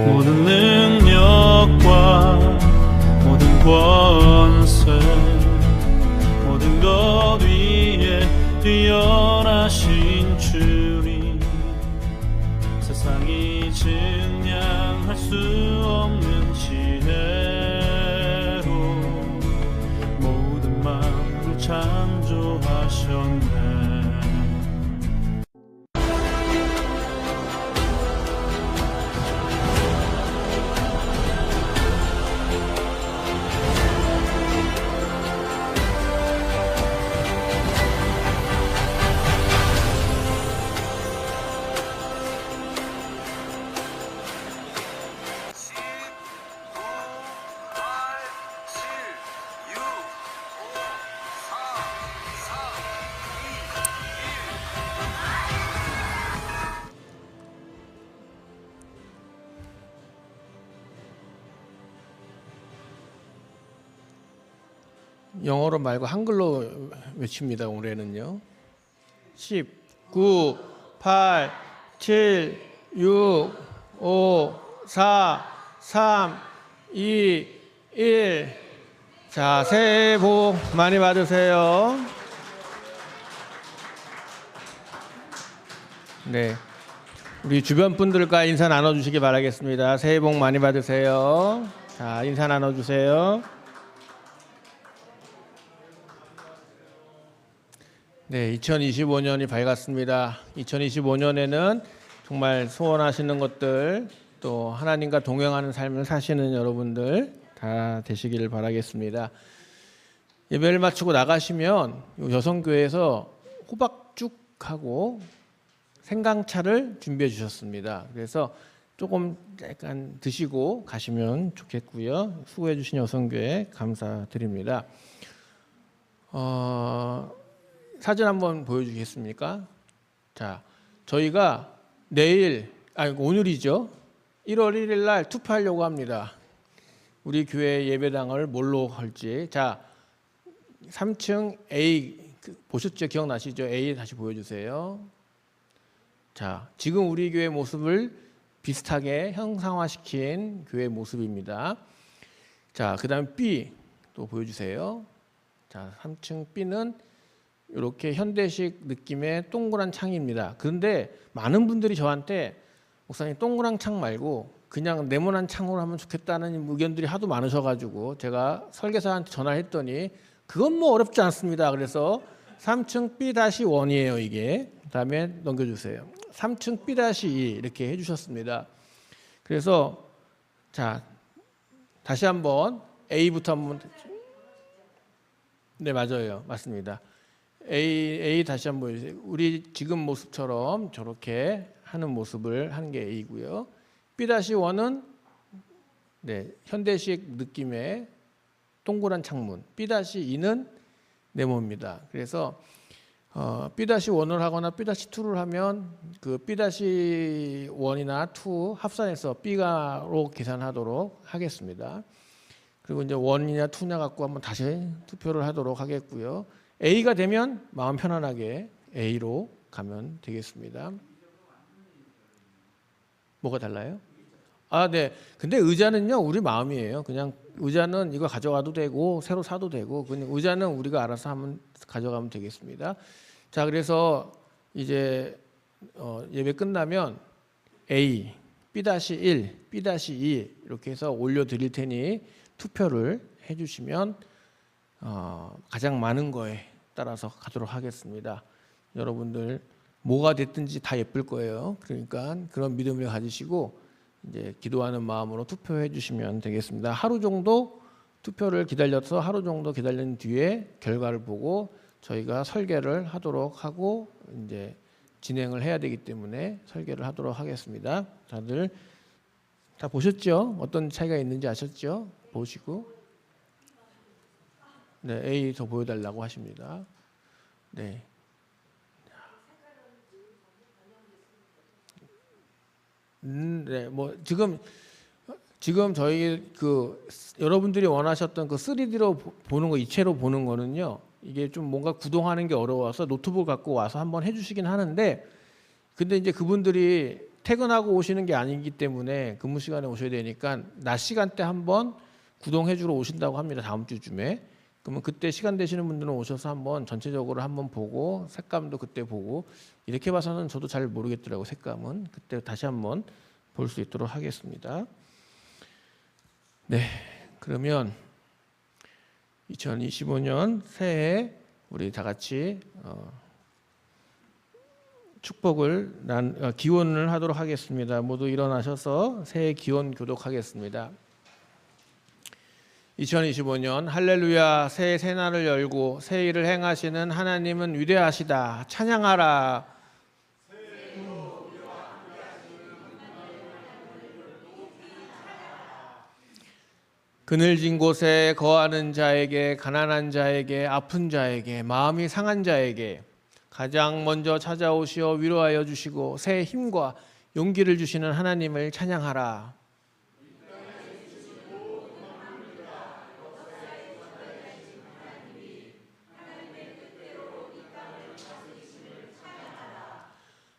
모든 능력과 모든 권세 모든 것 위에 뛰어나신 주님, 세상이 증량할 수 없는 지혜로 모든 만물을 창조하셨네. 영어로 말고 한글로 외칩니다. 올해는요. 10, 9, 8, 7, 6, 5, 4, 3, 2, 1. 자, 새해 복 많이 받으세요. 네, 우리 주변 분들과 인사 나눠주시기 바라겠습니다. 새해 복 많이 받으세요. 자, 인사 나눠주세요. 네, 2025년이 밝았습니다. 2025년에는 정말 소원하시는 것들, 또 하나님과 동행하는 삶을 사시는 여러분들 다 되시기를 바라겠습니다. 예배를 마치고 나가시면 여성교회에서 호박죽하고 생강차를 준비해 주셨습니다. 그래서 조금 약간 드시고 가시면 좋겠고요. 수고해 주신 여성교회 감사드립니다. 사진 한번 보여주시겠습니까? 자, 저희가 내일, 아니 오늘이죠. 1월 1일 날 투표하려고 합니다. 우리 교회 예배당을 뭘로 할지. 자, 3층 A 보셨죠? 기억나시죠? A 다시 보여주세요. 자, 지금 우리 교회 모습을 비슷하게 형상화시킨 교회 모습입니다. 자, 그다음 B 또 보여주세요. 자, 3층 B는 이렇게 현대식 느낌의 동그란 창입니다. 그런데 많은 분들이 저한테 목사님 동그란 창 말고 그냥 네모난 창으로 하면 좋겠다는 의견들이 하도 많으셔가지고 제가 설계사한테 전화했더니 그건 뭐 어렵지 않습니다. 그래서 3층 B-1이에요 이게. 그다음에 넘겨주세요. 3층 B-2 이렇게 해주셨습니다. 그래서 자 다시 한번 A부터 한번. 네 맞아요, 맞습니다. A 다시 한번 보여주세요. 우리 지금 모습처럼 저렇게 하는 모습을 하는 게 A고요. B-1은 네, 현대식 느낌의 동그란 창문. B-2는 네모입니다. 그래서 B-1을 하거나 B-2를 하면 그 B-1이나 2 합산해서 B가로 계산하도록 하겠습니다. 그리고 이제 1이냐 2냐 갖고 한번 다시 투표를 하도록 하겠고요. A가 되면 마음 편안하게 A로 가면 되겠습니다. 뭐가 달라요? 아, 네. 근데 의자는요, 우리 마음이에요. 그냥 의자는 이거 가져가도 되고 새로 사도 되고 그냥 의자는 우리가 알아서 하면 가져가면 되겠습니다. 자, 그래서 이제 예배 끝나면 A, B-1, B-2 이렇게 해서 올려드릴 테니 투표를 해주시면 가장 많은 거에 따라서 가도록 하겠습니다. 여러분들 뭐가 됐든지 다 예쁠 거예요. 그러니까 그런 믿음을 가지시고 이제 기도하는 마음으로 투표해 주시면 되겠습니다. 하루 정도 투표를 기다려서 하루 정도 기다린 뒤에 결과를 보고 저희가 설계를 하도록 하고 이제 진행을 해야 되기 때문에 설계를 하도록 하겠습니다. 다들 다 보셨죠? 어떤 차이가 있는지 아셨죠? 보시고 네, A 더 보여달라고 하십니다. 네. 네, 뭐 지금 저희 그 여러분들이 원하셨던 그 3D로 보는 거, 입체로 보는 거는요. 이게 좀 뭔가 구동하는 게 어려워서 노트북 갖고 와서 한번 해주시긴 하는데, 근데 이제 그분들이 퇴근하고 오시는 게 아니기 때문에 근무 시간에 오셔야 되니까 낮 시간대 한번 구동해주러 오신다고 합니다. 다음 주쯤에. 그러면 그때 시간 되시는 분들은 오셔서 한번 전체적으로 한번 보고 색감도 그때 보고 이렇게 봐서는 저도 잘 모르겠더라고요. 색감은 그때 다시 한번 볼 수 있도록 하겠습니다. 네, 그러면 2025년 새해 우리 다 같이 축복을 기원을 하도록 하겠습니다. 모두 일어나셔서 새해 기원 교독하겠습니다. 2025년 할렐루야, 새해 새날을 열고 새 일을 행하시는 하나님은 위대하시다. 찬양하라. 그늘진 곳에 거하는 자에게, 가난한 자에게, 아픈 자에게, 마음이 상한 자에게 가장 먼저 찾아오시어 위로하여 주시고 새 힘과 용기를 주시는 하나님을 찬양하라.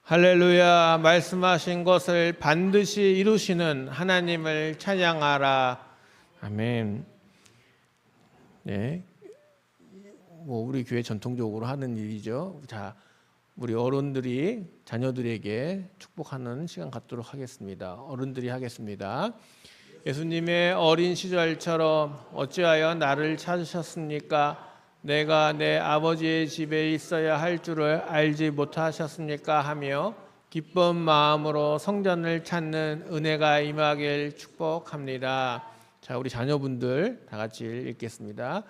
할렐루야, 말씀하신 것을 반드시 이루시는 하나님을 찬양하라. 아멘. 네, 뭐 우리 교회 전통적으로 하는 일이죠. 자, 우리 어른들이 자녀들에게 축복하는 시간 갖도록 하겠습니다. 어른들이 하겠습니다. 예수님의 어린 시절처럼 어찌하여 나를 찾으셨습니까? 내가 내 아버지의 집에 있어야 할 줄을 알지 못하셨습니까? 하며 기쁜 마음으로 성전을 찾는 은혜가 임하길 축복합니다. 자, 우리 자녀분들 다 같이 읽겠습니다.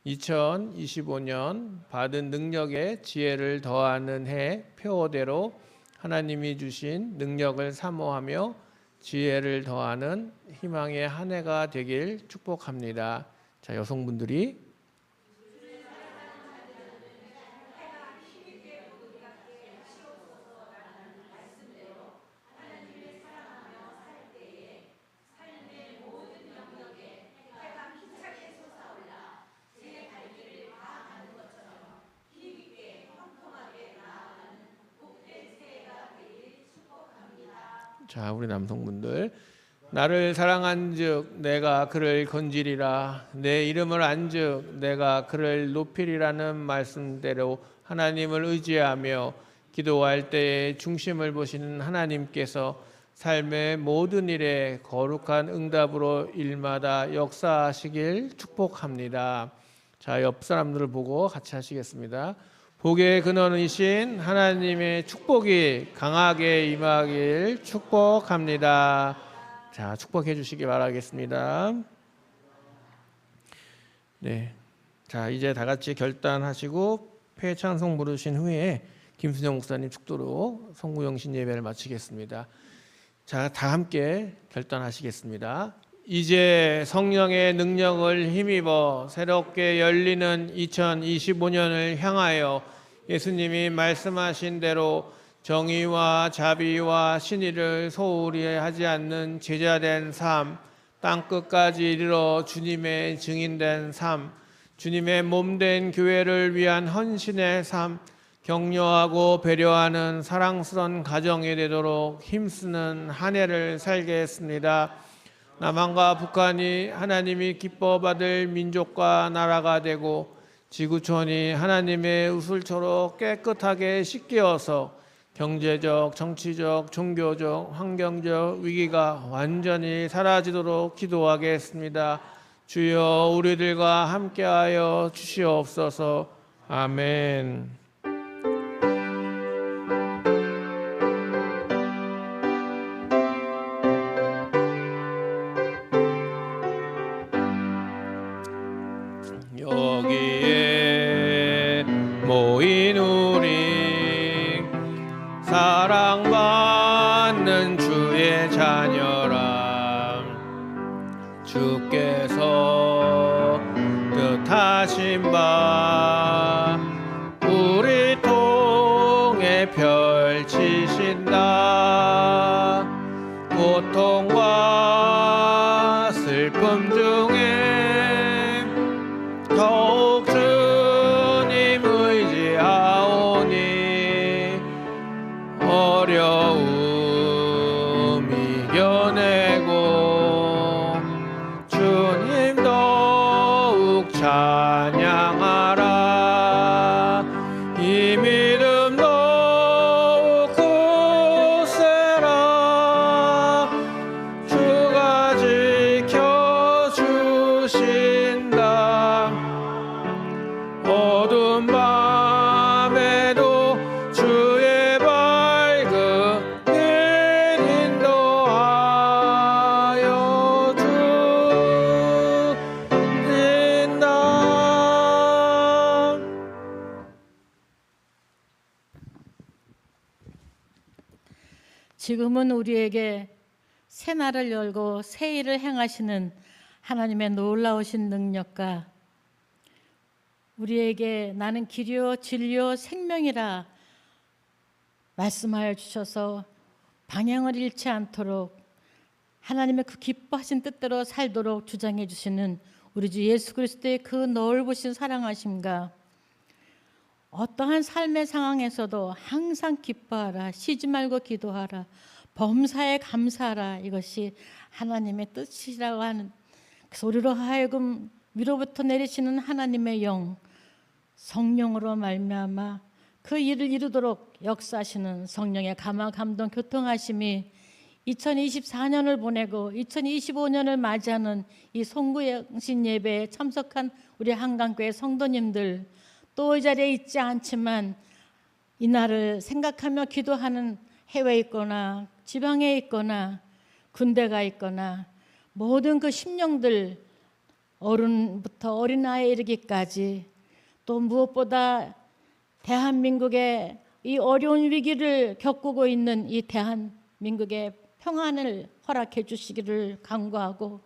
2025년 받은 능력에 지혜를 더하는 해 표어대로 하나님이 주신 능력을 사모하며 지혜를 더하는 희망의 한 해가 되길 축복합니다. 자, 여성분들이 자, 우리 남성분들. 나를 사랑한즉 내가 그를 건지리라. 내 이름을 안즉 내가 그를 높이리라는 말씀대로 하나님을 의지하며 기도할 때에 중심을 보시는 하나님께서 삶의 모든 일에 거룩한 응답으로 일마다 역사하시길 축복합니다. 자, 옆 사람들을 보고 같이 하시겠습니다. 복의 근원이신 하나님의 축복이 강하게 임하길 축복합니다. 자, 축복해 주시기 바라겠습니다. 네, 자, 이제 다 같이 결단하시고 폐찬송 부르신 후에 김순영 목사님 축도로 성구영신 예배를 마치겠습니다. 자, 다 함께 결단하시겠습니다. 이제 성령의 능력을 힘입어 새롭게 열리는 2025년을 향하여 예수님이 말씀하신 대로 정의와 자비와 신의를 소홀히 하지 않는 제자된 삶, 땅끝까지 이르러 주님의 증인된 삶, 주님의 몸된 교회를 위한 헌신의 삶, 격려하고 배려하는 사랑스러운 가정이 되도록 힘쓰는 한 해를 살겠습니다. 남한과 북한이 하나님이 기뻐 받을 민족과 나라가 되고 지구촌이 하나님의 우슬초로 깨끗하게 씻겨서 경제적, 정치적, 종교적, 환경적 위기가 완전히 사라지도록 기도하겠습니다. 주여 우리들과 함께하여 주시옵소서. 아멘. 여기에 모인 우리 사랑받는 주의 자녀라. 주께서 뜻하신 바 우리 통해 펼치신다. 고통과 슬픔 중에 더욱 주님 의지하오니 어려움 이겨내고 주님 더욱 찬양하라. 이 믿음 더욱 굳세라. 주가 지켜주신다. 어두운 밤에도 주의 밝은 빛 인도하여 주신다. 지금은 우리에게 새 날을 열고 새 일을 행하시는 하나님의 놀라우신 능력과 우리에게 나는 길이요 진리요 생명이라 말씀하여 주셔서 방향을 잃지 않도록 하나님의 그 기뻐하신 뜻대로 살도록 주장해 주시는 우리 주 예수 그리스도의 그 넓으신 사랑하심과 어떠한 삶의 상황에서도 항상 기뻐하라, 쉬지 말고 기도하라, 범사에 감사하라, 이것이 하나님의 뜻이라고 하는, 그래서 우리로 하여금 위로부터 내리시는 하나님의 영, 성령으로 말미암아 그 일을 이루도록 역사하시는 성령의 감화 감동 교통하심이 2024년을 보내고 2025년을 맞이하는 이 송구영신 예배에 참석한 우리 한강교회 성도님들, 또 이 자리에 있지 않지만 이날을 생각하며 기도하는 해외에 있거나 지방에 있거나 군대가 있거나 모든 그 심령들, 어른부터 어린아이에 이르기까지, 또 무엇보다 대한민국의 이 어려운 위기를 겪고 있는 이 대한민국의 평안을 허락해 주시기를 간구하고,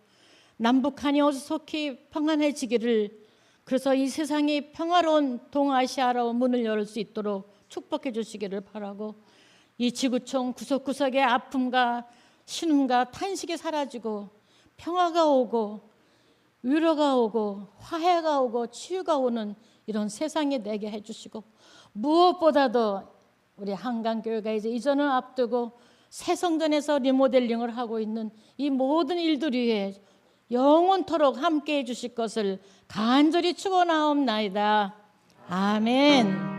남북한이 어수속히 평안해지기를, 그래서 이 세상이 평화로운 동아시아로 문을 열 수 있도록 축복해 주시기를 바라고, 이 지구촌 구석구석의 아픔과 신음과 탄식이 사라지고 평화가 오고 위로가 오고 화해가 오고 치유가 오는 이런 세상이 되게 해주시고, 무엇보다도 우리 한강교회가 이제 이전을 앞두고 새 성전에서 리모델링을 하고 있는 이 모든 일들 위해 영원토록 함께해 주실 것을 간절히 축원하옵나이다. 아멘.